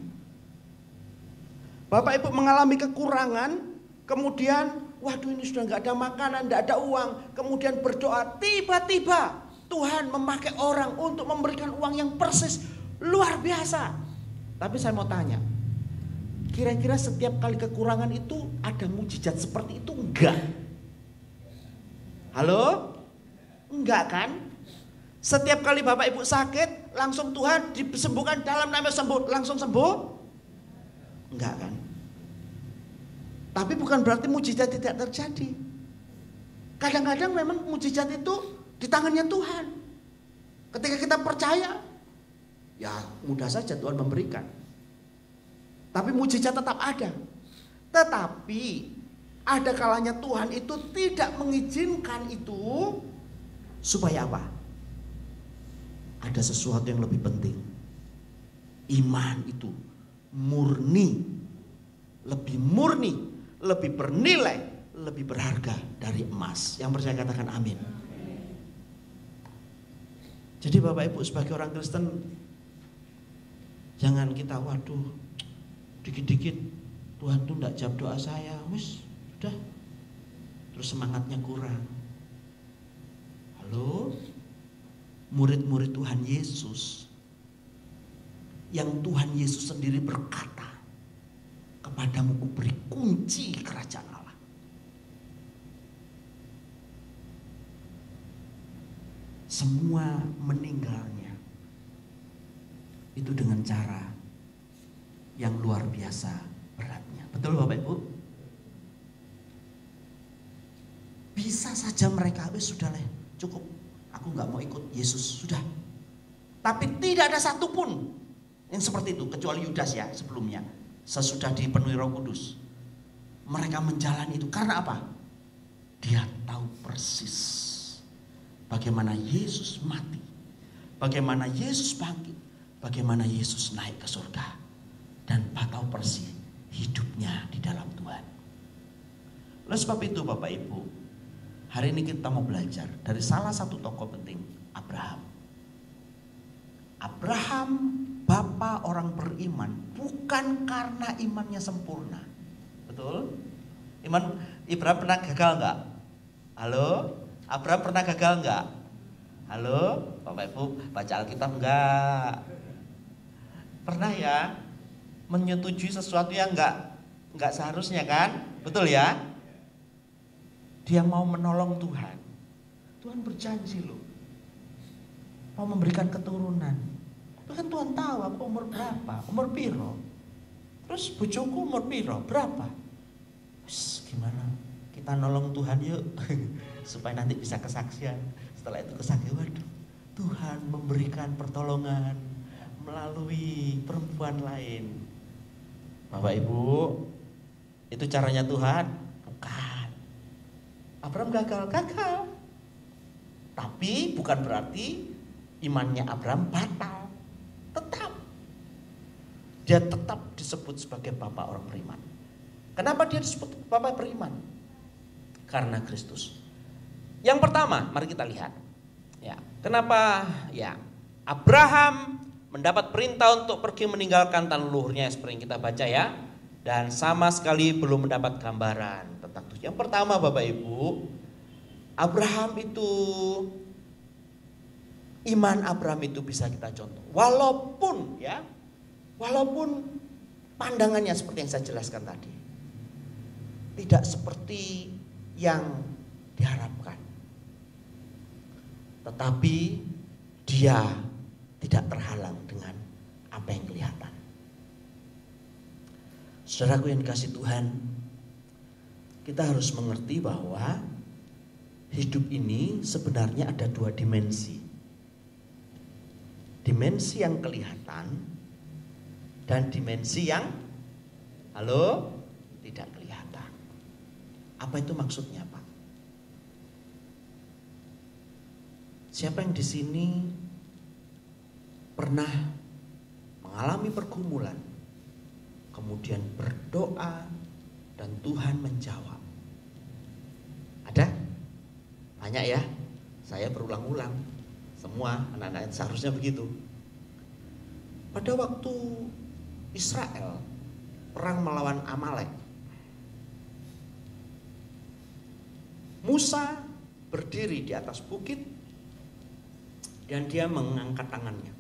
Bapak Ibu mengalami kekurangan, kemudian waduh ini sudah nggak ada makanan, nggak ada uang, kemudian berdoa, tiba-tiba Tuhan memakai orang untuk memberikan uang yang persis luar biasa. Tapi saya mau tanya, kira-kira setiap kali kekurangan itu ada mujizat seperti itu enggak? Halo? Enggak kan? Setiap kali Bapak Ibu sakit, langsung Tuhan disembuhkan dalam nama sembuh, langsung sembuh? Enggak kan? Tapi bukan berarti mujizat tidak terjadi. Kadang-kadang memang mujizat itu di tangannya Tuhan. Ketika kita percaya, ya mudah saja Tuhan memberikan. Tapi mujizat tetap ada. Tetapi ada kalanya Tuhan itu tidak mengizinkan itu supaya apa? Ada sesuatu yang lebih penting. Iman itu murni, lebih bernilai, lebih berharga dari emas. Yang percaya katakan amin. Jadi Bapak Ibu sebagai orang Kristen, jangan kita waduh dikit-dikit Tuhan tuh enggak jawab doa saya, wis sudah. Terus semangatnya kurang. Halo? Murid-murid Tuhan Yesus yang Tuhan Yesus sendiri berkata, kepadamu kuberi kunci kerajaan Allah. Semua meninggalnya itu dengan cara yang luar biasa beratnya. Betul Bapak Ibu? Bisa saja mereka sudah lah, cukup, aku nggak mau ikut Yesus, sudah. Tapi tidak ada satupun yang seperti itu kecuali Yudas ya sebelumnya. Sesudah dipenuhi Roh Kudus, mereka menjalani itu karena apa? Dia tahu persis bagaimana Yesus mati, bagaimana Yesus bangkit, bagaimana Yesus naik ke surga, dan tahu persis hidupnya di dalam Tuhan. Oleh sebab itu Bapak Ibu, hari ini kita mau belajar dari salah satu tokoh penting, Abraham. Abraham, bapa orang beriman, bukan karena imannya sempurna. Betul? Abraham pernah gagal enggak? Halo? Abraham pernah gagal enggak? Halo? Bapak Ibu baca Alkitab enggak? Pernah ya? Menyetujui sesuatu yang enggak seharusnya kan? Betul ya? Dia mau menolong Tuhan. Tuhan berjanji loh, mau memberikan keturunan. Bahkan Tuhan tahu aku umur berapa, umur piro. Terus bojoku umur piro, berapa. Gimana? Kita nolong Tuhan yuk supaya nanti bisa kesaksian. Setelah itu kesaksian, waduh, Tuhan memberikan pertolongan melalui perempuan lain. Bapak Ibu, itu caranya Tuhan? Bukan. Abraham gagal. Tapi bukan berarti imannya Abraham batal. Dia tetap disebut sebagai bapak orang beriman. Kenapa dia disebut bapak beriman? Karena Kristus. Yang pertama, mari kita lihat. Ya, kenapa ya Abraham mendapat perintah untuk pergi meninggalkan tanah leluhurnya seperti yang kita baca ya, dan sama sekali belum mendapat gambaran tentang itu. Yang pertama Bapak Ibu, Abraham itu, iman Abraham itu bisa kita contoh. Walaupun pandangannya seperti yang saya jelaskan tadi, tidak seperti yang diharapkan, tetapi dia tidak terhalang dengan apa yang kelihatan. Saudaraku yang dikasih Tuhan, kita harus mengerti bahwa hidup ini sebenarnya ada dua dimensi. Dimensi yang kelihatan dan dimensi yang tidak kelihatan. Apa itu maksudnya, Pak? Siapa yang di sini pernah mengalami pergumulan, kemudian berdoa dan Tuhan menjawab? Ada? Banyak ya. Saya berulang-ulang. Semua anak-anak seharusnya begitu. Pada waktu Israel perang melawan Amalek, Musa berdiri di atas bukit dan dia mengangkat tangannya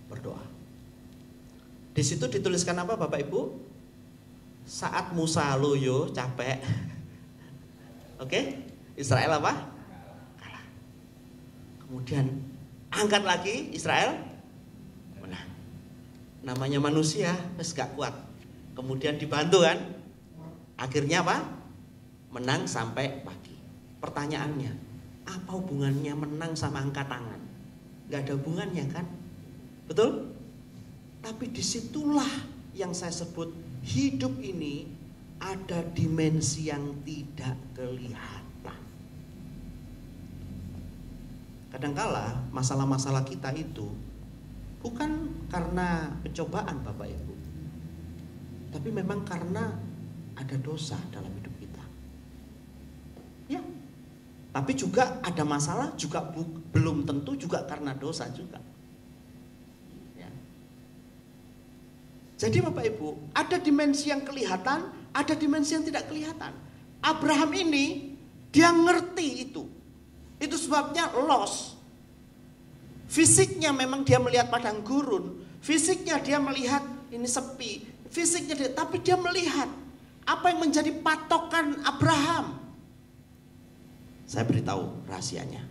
berdoa. Di situ dituliskan apa Bapak Ibu? Saat Musa loyo capek, oke? Israel apa? Kalah. Kemudian angkat lagi Israel menang. Namanya manusia wes gak kuat. Kemudian dibantu kan? Akhirnya apa? Menang sampai pagi. Pertanyaannya, apa hubungannya menang sama angkat tangan? Gak ada hubungannya kan? Betul? Tapi disitulah yang saya sebut hidup ini ada dimensi yang tidak kelihatan. Kadangkala masalah-masalah kita itu bukan karena pencobaan Bapak Ibu, tapi memang karena ada dosa dalam hidup kita. Ya, tapi juga ada masalah juga belum tentu juga karena dosa juga. Ya. Jadi Bapak Ibu, ada dimensi yang kelihatan, ada dimensi yang tidak kelihatan. Abraham ini dia ngerti itu. Itu sebabnya loss. Fisiknya memang dia melihat padang gurun, fisiknya dia melihat ini sepi, fisiknya dia, tapi dia melihat apa yang menjadi patokan Abraham. Saya beritahu rahasianya.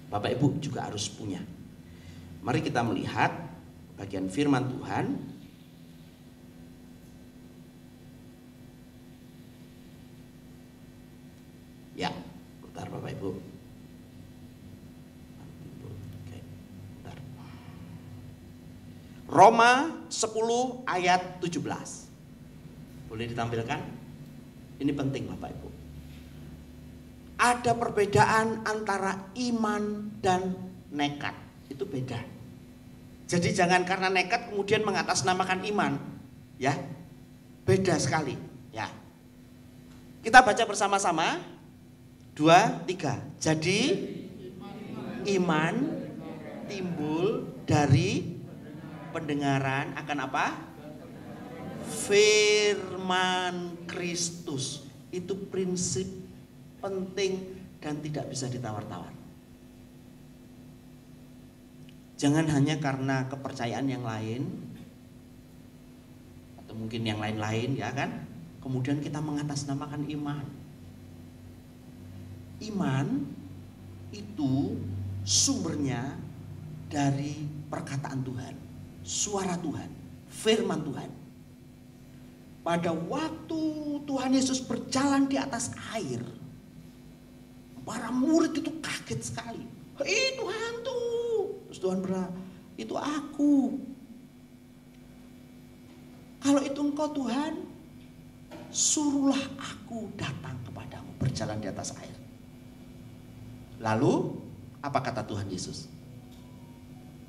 Bapak Ibu juga harus punya. Mari kita melihat bagian firman Tuhan. Ya, bentar Bapak Ibu. Oke, bentar. Roma 10 ayat 17. Boleh ditampilkan? Ini penting Bapak Ibu. Ada perbedaan antara iman dan nekat. Itu beda. Jadi jangan karena nekat kemudian mengatasnamakan iman. Ya, beda sekali. Ya. Kita baca bersama-sama. 2, 3. Jadi iman timbul dari pendengaran akan apa? Firman Kristus. Itu prinsip penting dan tidak bisa ditawar-tawar. Jangan hanya karena kepercayaan yang lain atau mungkin yang lain-lain, ya kan, kemudian kita mengatasnamakan iman. Iman itu sumbernya dari perkataan Tuhan, suara Tuhan, firman Tuhan. Pada waktu Tuhan Yesus berjalan di atas air, para murid itu kaget sekali. Itu hantu. Terus Tuhan berkata, itu aku. Kalau itu engkau Tuhan, suruhlah aku datang kepadamu, berjalan di atas air. Lalu apa kata Tuhan Yesus?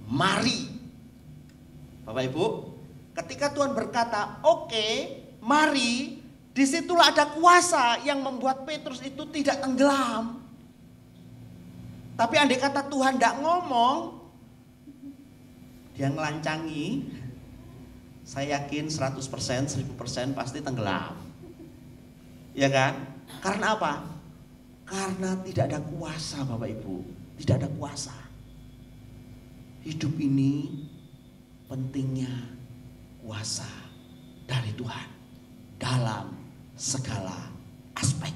Mari. Bapak Ibu, ketika Tuhan berkata, oke, mari, disitulah ada kuasa yang membuat Petrus itu tidak tenggelam. Tapi andai kata Tuhan tidak ngomong, dia ngelancangi, saya yakin 100%, 1000% pasti tenggelam. Ya kan? Karena apa? Karena tidak ada kuasa Bapak Ibu. Tidak ada kuasa. Hidup ini pentingnya kuasa dari Tuhan dalam segala aspek.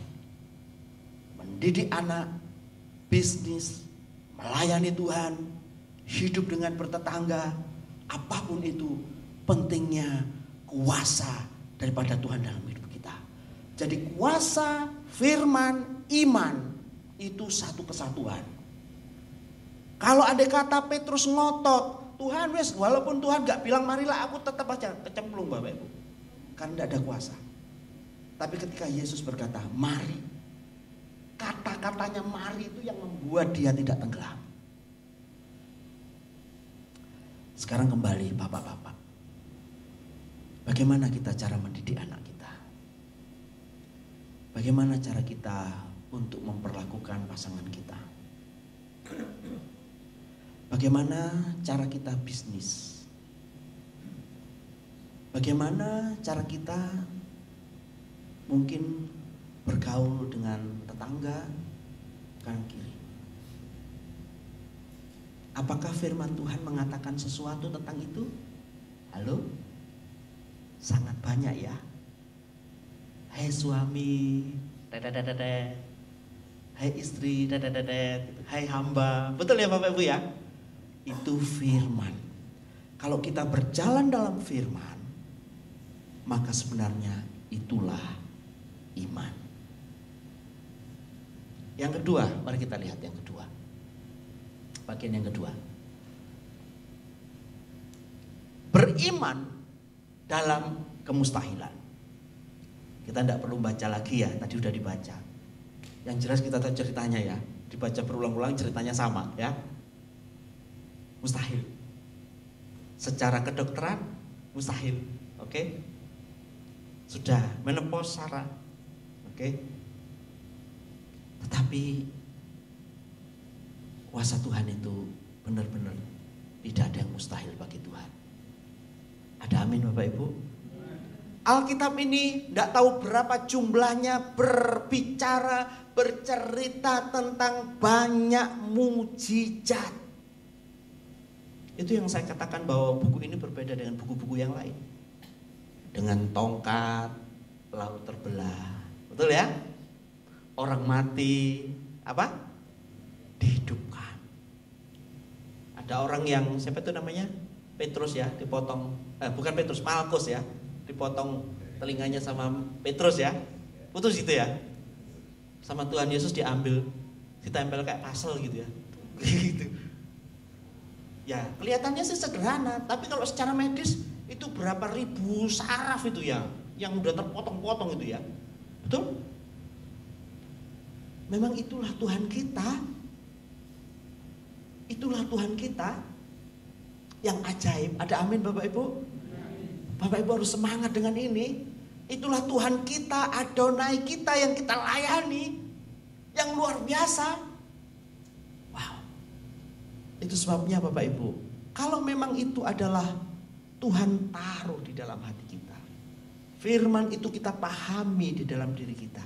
Mendidik anak, bisnis, melayani Tuhan, hidup dengan bertetangga, apapun itu pentingnya kuasa daripada Tuhan dalam hidup kita. Jadi kuasa, firman, iman itu satu kesatuan. Kalau ada kata Petrus ngotot, Tuhan wes, walaupun Tuhan gak bilang marilah, aku tetap aja kecemplung Bapak Ibu. Karena tidak ada kuasa. Tapi ketika Yesus berkata mari, kata-katanya mari itu yang membuat dia tidak tenggelam. Sekarang kembali bapak-bapak. Bagaimana kita cara mendidik anak kita? Bagaimana cara kita untuk memperlakukan pasangan kita? Bagaimana cara kita bisnis? Bagaimana cara kita mungkin bergaul dengan tetangga kanan kiri? Apakah firman Tuhan mengatakan sesuatu tentang itu? Halo? Sangat banyak ya. Hai suami, hai istri, hai hamba. Betul ya Bapak Ibu ya? Itu firman. Kalau kita berjalan dalam firman, maka sebenarnya itulah iman. Yang kedua, mari kita lihat yang kedua. Bagian yang kedua. Beriman dalam kemustahilan. Kita tidak perlu baca lagi ya, tadi udah dibaca. Yang jelas kita tahu ceritanya ya, dibaca berulang-ulang ceritanya sama ya. Mustahil. Secara kedokteran mustahil, oke? Sudah menopause Sarah, oke? Tetapi kuasa Tuhan itu benar-benar tidak ada yang mustahil bagi Tuhan. Ada amin Bapak Ibu? Alkitab ini tidak tahu berapa jumlahnya bercerita tentang banyak mujizat. Itu yang saya katakan bahwa buku ini berbeda dengan buku-buku yang lain. Dengan tongkat, laut terbelah. Betul ya? Orang mati, apa? Dihidupkan. Ada orang yang, siapa itu namanya? Petrus ya, dipotong. Bukan Petrus, Malkus ya. Dipotong telinganya sama Petrus ya. Putus gitu ya. Sama Tuhan Yesus diambil, ditempel kayak puzzle gitu ya. Gitu. Ya, kelihatannya sih sederhana, tapi kalau secara medis itu berapa ribu saraf itu ya, yang udah terpotong-potong itu ya. Betul? Memang itulah Tuhan kita. Itulah Tuhan kita yang ajaib. Ada amin Bapak Ibu? Bapak Ibu harus semangat dengan ini. Itulah Tuhan kita, Adonai kita yang kita layani, yang luar biasa. Itu sebabnya Bapak Ibu, kalau memang itu adalah Tuhan taruh di dalam hati kita, firman itu kita pahami di dalam diri kita,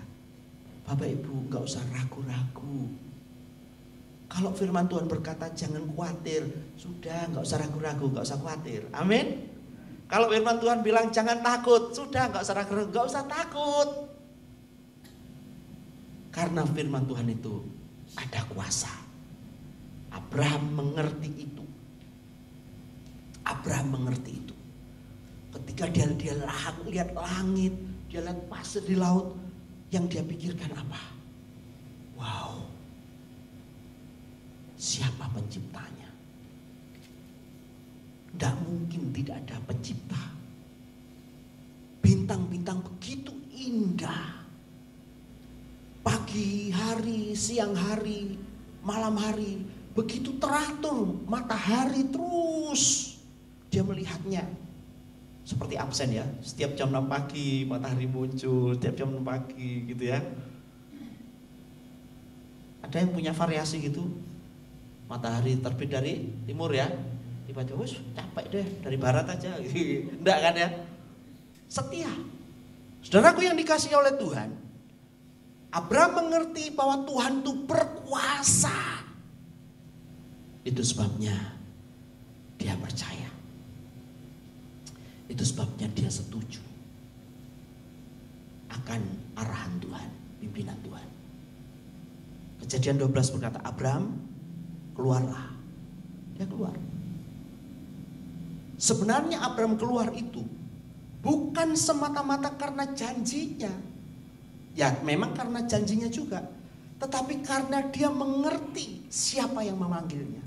Bapak Ibu gak usah ragu-ragu. Kalau firman Tuhan berkata jangan khawatir, sudah gak usah ragu-ragu, gak usah khawatir. Amin. Kalau firman Tuhan bilang jangan takut, sudah gak usah ragu-ragu, gak usah takut. Karena firman Tuhan itu ada kuasa. Abraham mengerti itu. Abraham mengerti itu. Ketika dia lihat langit, dia lihat pasir di laut, yang dia pikirkan apa? Wow, siapa penciptanya? Tidak mungkin tidak ada pencipta. Bintang-bintang begitu indah. Pagi hari, siang hari, malam hari, begitu teratur, matahari terus dia melihatnya. Seperti absen ya, setiap jam 6 pagi matahari muncul, setiap jam 6 pagi gitu ya. Ada yang punya variasi gitu, matahari terbit dari timur ya, tiba-tiba capek deh dari barat aja. Enggak kan ya? Setia. Saudaraku yang dikasihi oleh Tuhan, Abraham mengerti bahwa Tuhan itu berkuasa. Itu sebabnya dia percaya. Itu sebabnya dia setuju akan arahan Tuhan, pimpinan Tuhan. Kejadian 12 berkata, Abraham keluarlah. Dia keluar. Sebenarnya Abraham keluar itu bukan semata-mata karena janjinya. Ya memang karena janjinya juga. Tetapi karena dia mengerti siapa yang memanggilnya.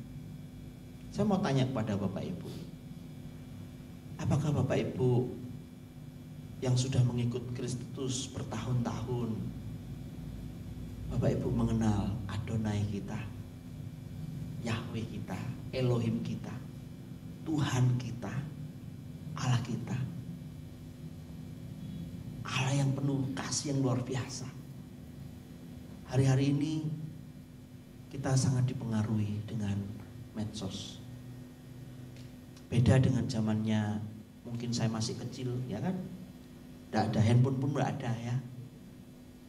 Saya mau tanya kepada Bapak Ibu, apakah Bapak Ibu yang sudah mengikut Kristus bertahun-tahun, Bapak Ibu mengenal Adonai kita, Yahweh kita, Elohim kita, Tuhan kita, Allah kita, Allah yang penuh kasih yang luar biasa. Hari-hari ini kita sangat dipengaruhi dengan medsos. Beda dengan zamannya mungkin saya masih kecil, ya kan? Tidak ada handphone pun tidak ada ya.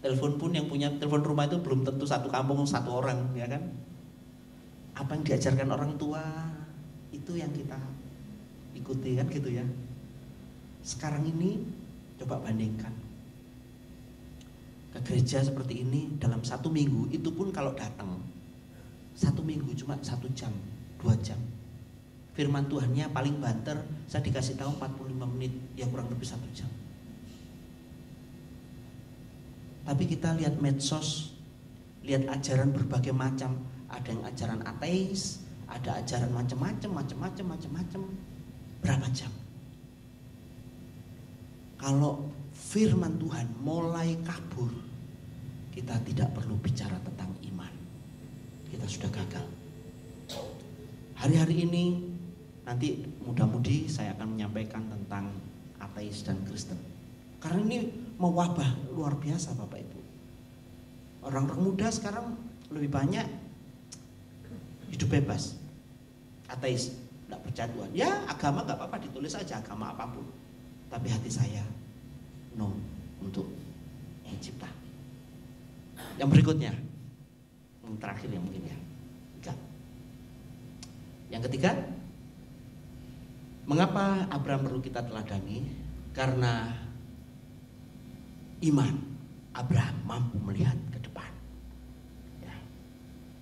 Telepon pun yang punya telepon rumah itu belum tentu satu kampung satu orang, ya kan? Apa yang diajarkan orang tua itu yang kita ikuti kan gitu ya. Sekarang ini coba bandingkan ke gereja seperti ini dalam 1 minggu, itu pun kalau datang 1 minggu cuma 1 jam, 2 jam. Firman Tuhannya paling banter saya dikasih tahu 45 menit, ya kurang lebih 1 jam. Tapi kita lihat medsos, lihat ajaran berbagai macam, ada yang ajaran ateis, ada ajaran macam-macam. Berapa jam? Kalau firman Tuhan mulai kabur, kita tidak perlu bicara tentang iman. Kita sudah gagal. Hari-hari ini nanti mudah-mudi saya akan menyampaikan tentang ateis dan Kristen. Karena ini mewabah luar biasa Bapak Ibu. Orang-orang muda sekarang lebih banyak hidup bebas. Ateis, tidak percaya Tuhan. Ya agama gak apa-apa, ditulis aja agama apapun. Tapi hati saya no untuk yang cipta. Yang berikutnya, yang terakhir yang mungkin ya. Yang ketiga, mengapa Abraham perlu kita teladani? Karena iman Abraham mampu melihat ke depan. Ya.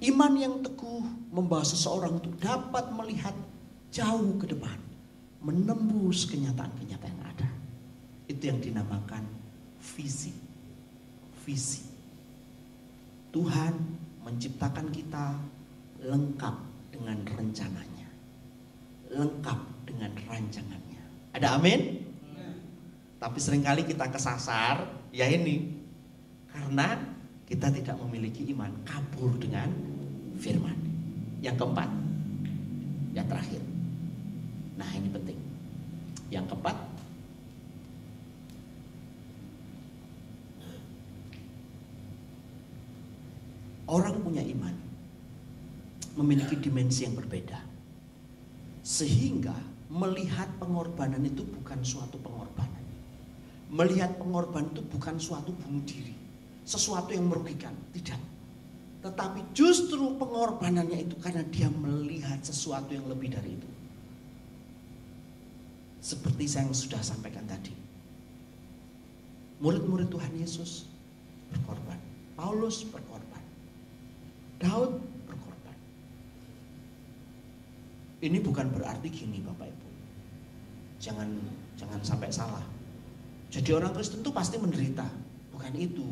Iman yang teguh membawa seseorang untuk dapat melihat jauh ke depan, menembus kenyataan-kenyataan yang ada. Itu yang dinamakan visi. Visi. Tuhan menciptakan kita lengkap dengan rencananya, lengkap dengan rancangannya. Ada amin? Tapi seringkali kita kesasar, ya ini karena kita tidak memiliki iman, kabur dengan firman. Yang keempat, yang terakhir. Nah ini penting. Yang keempat, orang punya iman memiliki dimensi yang berbeda, sehingga melihat pengorbanan itu bukan suatu pengorbanan. Melihat pengorbanan itu bukan suatu bunuh diri, sesuatu yang merugikan, tidak. Tetapi justru pengorbanannya itu karena dia melihat sesuatu yang lebih dari itu. Seperti saya yang sudah sampaikan tadi, murid-murid Tuhan Yesus berkorban, Paulus berkorban, Daud berkorban. Ini bukan berarti gini Bapak Ibu, jangan sampai salah. Jadi orang Kristen itu pasti menderita, bukan itu.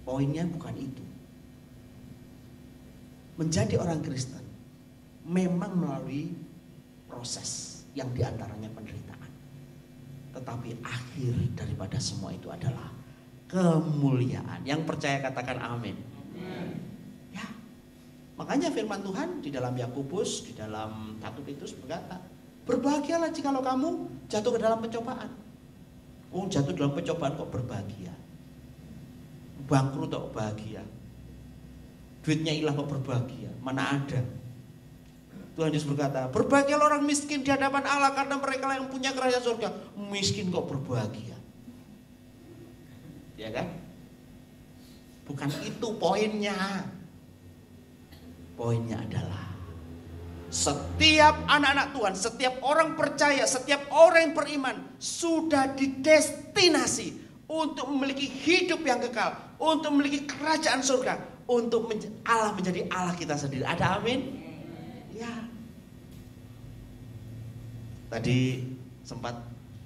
Poinnya bukan itu. Menjadi orang Kristen memang melalui proses yang diantaranya penderitaan. Tetapi akhir daripada semua itu adalah kemuliaan. Yang percaya katakan amin. Ya. Makanya firman Tuhan di dalam Yakobus, di dalam 1 Petrus berkata, berbahagialah jikalau kamu jatuh ke dalam pencobaan. Oh, jatuh dalam pencobaan kok berbahagia? Bangkrut kok bahagia? Duitnya hilang kok berbahagia? Mana ada? Tuhan Yesus berkata, berbahagialah orang miskin di hadapan Allah karena mereka yang punya kerajaan surga. Miskin kok berbahagia? Ya kan? Bukan itu poinnya. Poinnya adalah setiap anak-anak Tuhan, setiap orang percaya, setiap orang yang beriman sudah didestinasi untuk memiliki hidup yang kekal, untuk memiliki kerajaan surga, untuk Allah menjadi Allah kita sendiri. Ada amin? Ya. Tadi sempat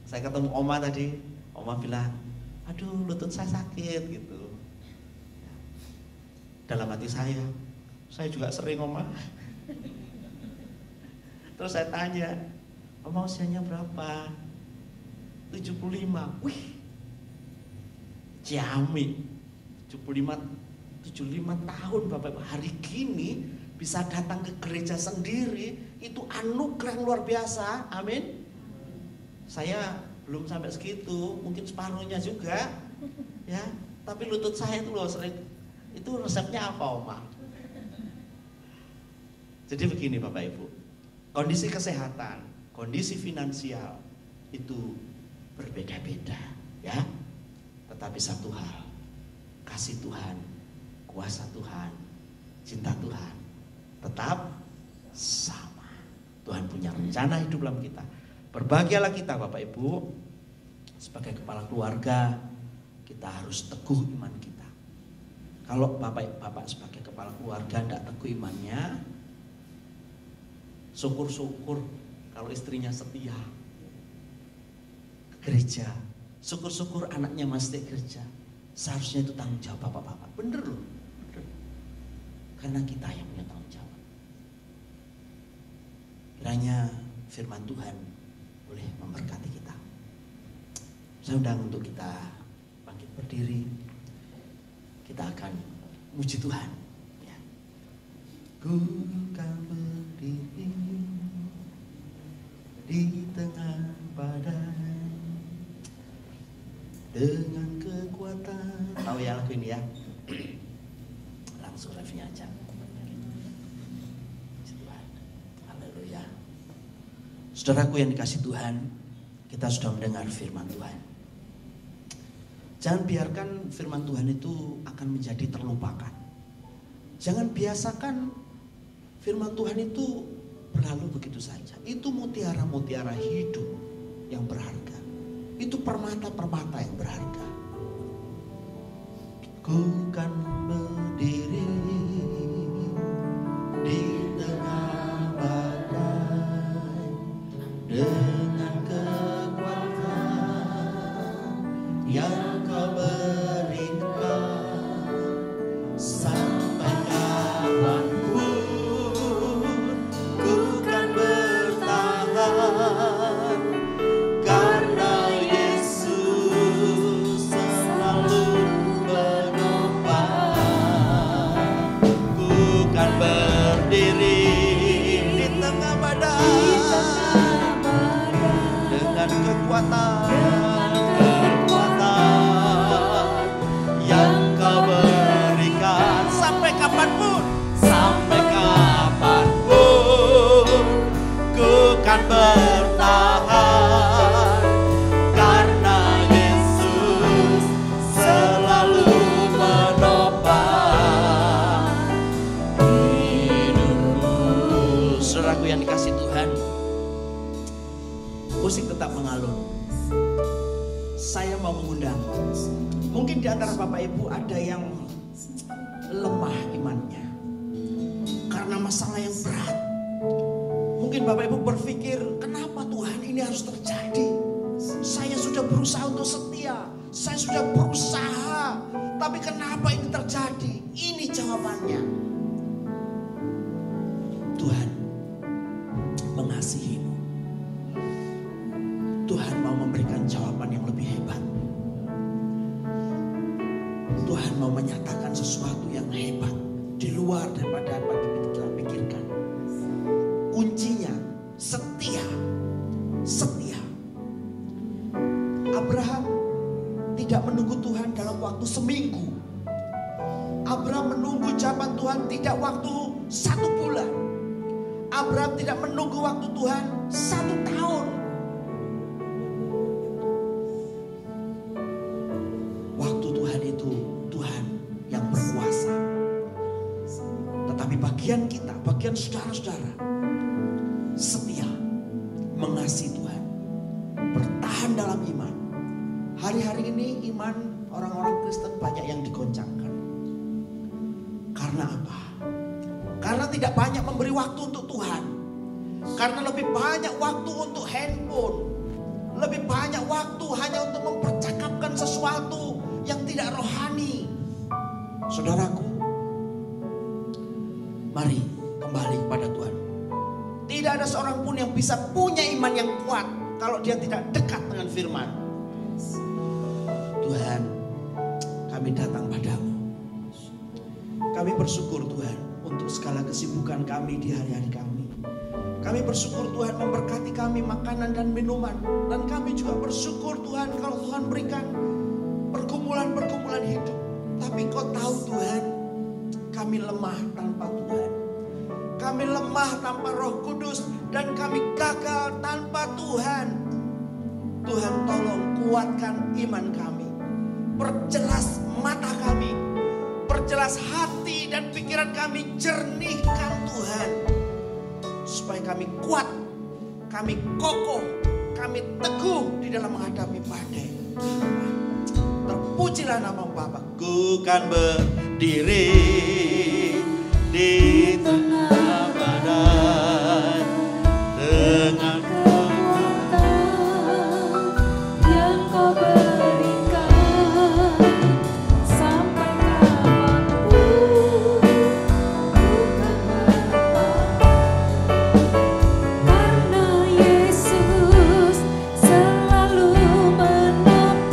saya ketemu Oma tadi, Oma bilang, aduh lutut saya sakit gitu. Dalam hati saya juga sering Oma. Terus saya tanya, Oma usianya berapa? 75. Wih, Ciami 75 tahun Bapak Ibu. Hari gini bisa datang ke gereja sendiri, itu anugerah yang luar biasa. Amin. Saya belum sampai segitu, mungkin separuhnya juga, ya. Tapi lutut saya itu loh sering. Itu resepnya apa, Oma? Jadi begini Bapak Ibu, kondisi kesehatan, kondisi finansial itu berbeda-beda, ya. Tetapi satu hal, kasih Tuhan, kuasa Tuhan, cinta Tuhan tetap sama. Tuhan punya rencana hidup dalam kita. Berbahagialah kita Bapak Ibu, sebagai kepala keluarga kita harus teguh iman kita. Kalau Bapak sebagai kepala keluarga tidak teguh imannya, syukur-syukur kalau istrinya setia ke gereja, syukur-syukur anaknya masih ke gereja. Seharusnya itu tanggung jawab bapak-bapak. Bener loh, bener. Karena kita yang punya tanggung jawab. Kiranya firman Tuhan boleh memberkati kita. Saya undang untuk kita bangkit berdiri. Kita akan muji Tuhan. Ya. Ku kan berdiri di tengah badai dengan kekuatan. Tahu ya lagu ini ya? Langsung refnya aja. Haleluya. Saudaraku yang dikasih Tuhan, kita sudah mendengar firman Tuhan. Jangan biarkan firman Tuhan itu akan menjadi terlupakan. Jangan biasakan firman Tuhan itu berlalu begitu saja. Itu mutiara-mutiara hidup yang berharga. Itu permata-permata yang berharga. Ku kan berdiri di tengah badai dengan kekuatan yang Kau berikan sampai kapanpun. Ku kan bertahan karena Yesus selalu menopang. Ku kan berdiri di tengah badai dengan kekuatan yang Kau berikan sampai kapanpun, sampai kapanpun. Ku kan bertahan karena Yesus selalu menopang hidupku. Saudaraku yang dikasih Tuhan, musik tetap mengalun. Saya mau mengundang, mungkin di antara Bapak Ibu ada yang lemah imannya karena masalah yang berat. Mungkin Bapak Ibu berpikir, kenapa Tuhan ini harus terjadi? Saya sudah berusaha untuk setia, saya sudah berusaha, tapi kenapa ini terjadi? Ini jawabannya. Tuhan mengasihimu. Tuhan mau memberikan jawaban yang lebih hebat. Tuhan mau menyatakan sesuatu yang hebat di luar daripada apa yang kita pikirkan. Kuncinya setia. Setia. Abraham tidak menunggu Tuhan dalam waktu seminggu. Abraham menunggu jawaban Tuhan tidak waktu 1 bulan. Abraham tidak menunggu waktu Tuhan 1 tahun. Waktu Tuhan itu Tuhan yang berkuasa. Tetapi bagian kita, bagian saudara-saudara, setia, mengasihi Tuhan, bertahan dalam iman. Hari-hari ini iman orang-orang Kristen banyak yang digoncangkan. Karena apa? Karena tidak banyak memberi waktu untuk Tuhan. Karena lebih banyak waktu untuk handphone. Lebih banyak waktu hanya untuk mempercakapkan sesuatu yang tidak rohani. Saudaraku, mari kembali kepada Tuhan. Tidak ada seorang pun yang bisa punya iman yang kuat kalau dia tidak dekat dengan firman. Tuhan, kami datang padamu. Kami bersyukur Tuhan untuk segala kesibukan kami di hari-hari kami. Kami bersyukur Tuhan memberkati kami makanan dan minuman. Dan kami juga bersyukur Tuhan kalau Tuhan berikan pergumulan-pergumulan hidup. Tapi Kau tahu Tuhan, kami lemah tanpa Tuhan. Kami lemah tanpa Roh Kudus. Dan kami gagal tanpa Tuhan. Tuhan tolong kuatkan iman kami. Perjelas mata kami. Perjelas hati dan pikiran kami. Jernihkan Tuhan. Supaya kami kuat. Kami kokoh. Kami teguh di dalam menghadapi badai. Terpujilah nama Bapa. Ku kan berdiri di tengah badai dengan yang Kau berikan sampai kapanpun. Bukan karena Yesus selalu menopang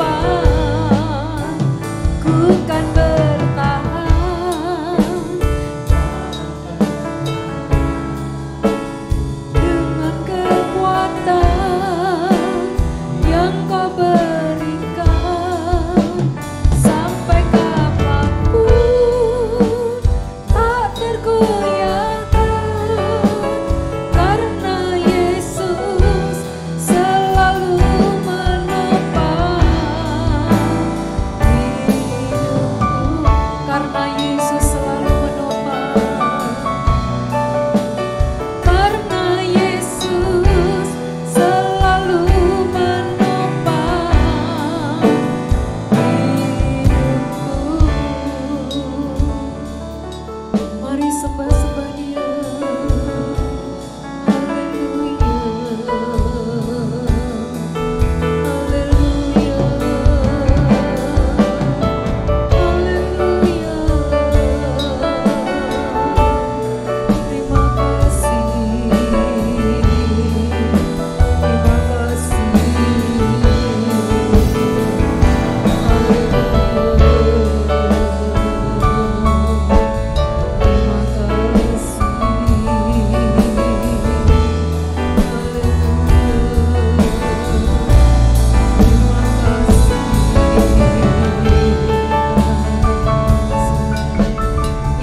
ku kan bertahan dengan kekuatan yang kau berikan. Sampai kapanpun tak tergoyahkan, karena Yesus selalu menopang hidupku. Karena Yesus selalu menopang, karena Yesus selalu menopang hidupku. Mari sembah-sembah Dia. Haleluya, haleluya, haleluya. Terima kasih, terima kasih.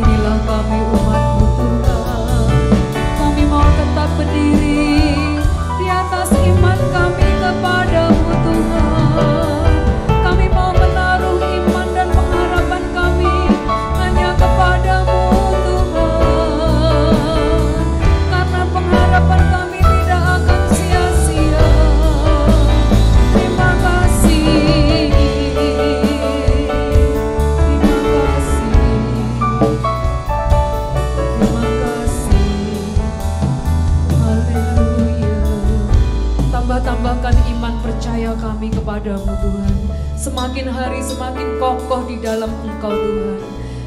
Inilah kami umat-Mu Tuhan, kami mau tetap berdiri di atas iman kami kepadamu Tuhan. Kami mau menaruh iman dan pengharapan kami hanya kepadamu Tuhan, karena pengharapan kami tidak akan sia-sia. Terima kasih, terima kasih, terima kasih. Haleluya. Tambah-tambahkan iman percaya kami kepadamu Tuhan. Semakin hari semakin kokoh di dalam Engkau Tuhan.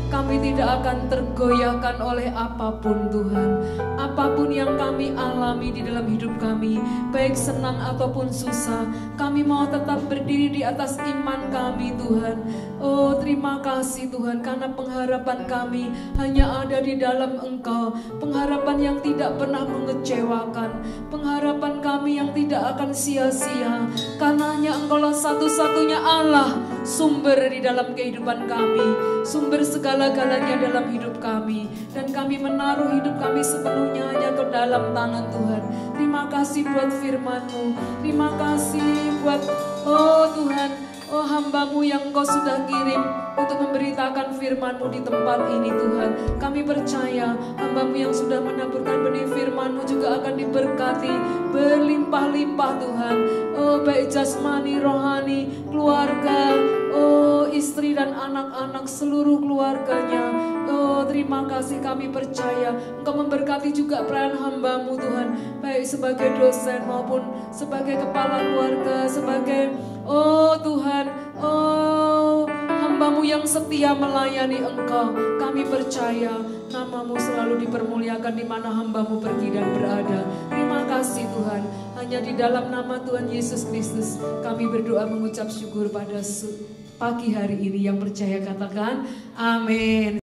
Kami tidak akan tergoyahkan oleh apapun Tuhan. Apapun yang kami alami di dalam hidup kami, baik senang ataupun susah, kami mau tetap berdiri di atas iman kami Tuhan. Oh terima kasih Tuhan, karena pengharapan kami hanya ada di dalam Engkau. Pengharapan yang tidak pernah mengecewakan, pengharapan kami yang tidak akan sia-sia, karena hanya Engkaulah satu-satunya Allah, sumber di dalam kehidupan kami, sumber segala-galanya dalam hidup kami. Dan kami menaruh hidup kami sepenuhnya hanya ke dalam tangan Tuhan. Terima kasih buat firman-Mu, terima kasih buat oh Tuhan, oh hamba-Mu yang Engkau sudah kirim untuk memberitakan firman-Mu di tempat ini Tuhan. Kami percaya hamba-Mu yang sudah menaburkan benih firman-Mu juga akan diberkati berlimpah-limpah Tuhan. Oh baik jasmani, rohani, keluarga, oh istri dan anak-anak seluruh keluarganya. Oh terima kasih, kami percaya Engkau memberkati juga pelayan hamba-Mu Tuhan, baik sebagai dosen maupun sebagai kepala keluarga, sebagai oh Tuhan, oh hamba-Mu yang setia melayani Engkau. Kami percaya nama-Mu selalu dipermuliakan di mana hamba-Mu pergi dan berada. Terima kasih Tuhan, hanya di dalam nama Tuhan Yesus Kristus kami berdoa mengucap syukur pada pagi hari ini. Yang percaya katakan amin.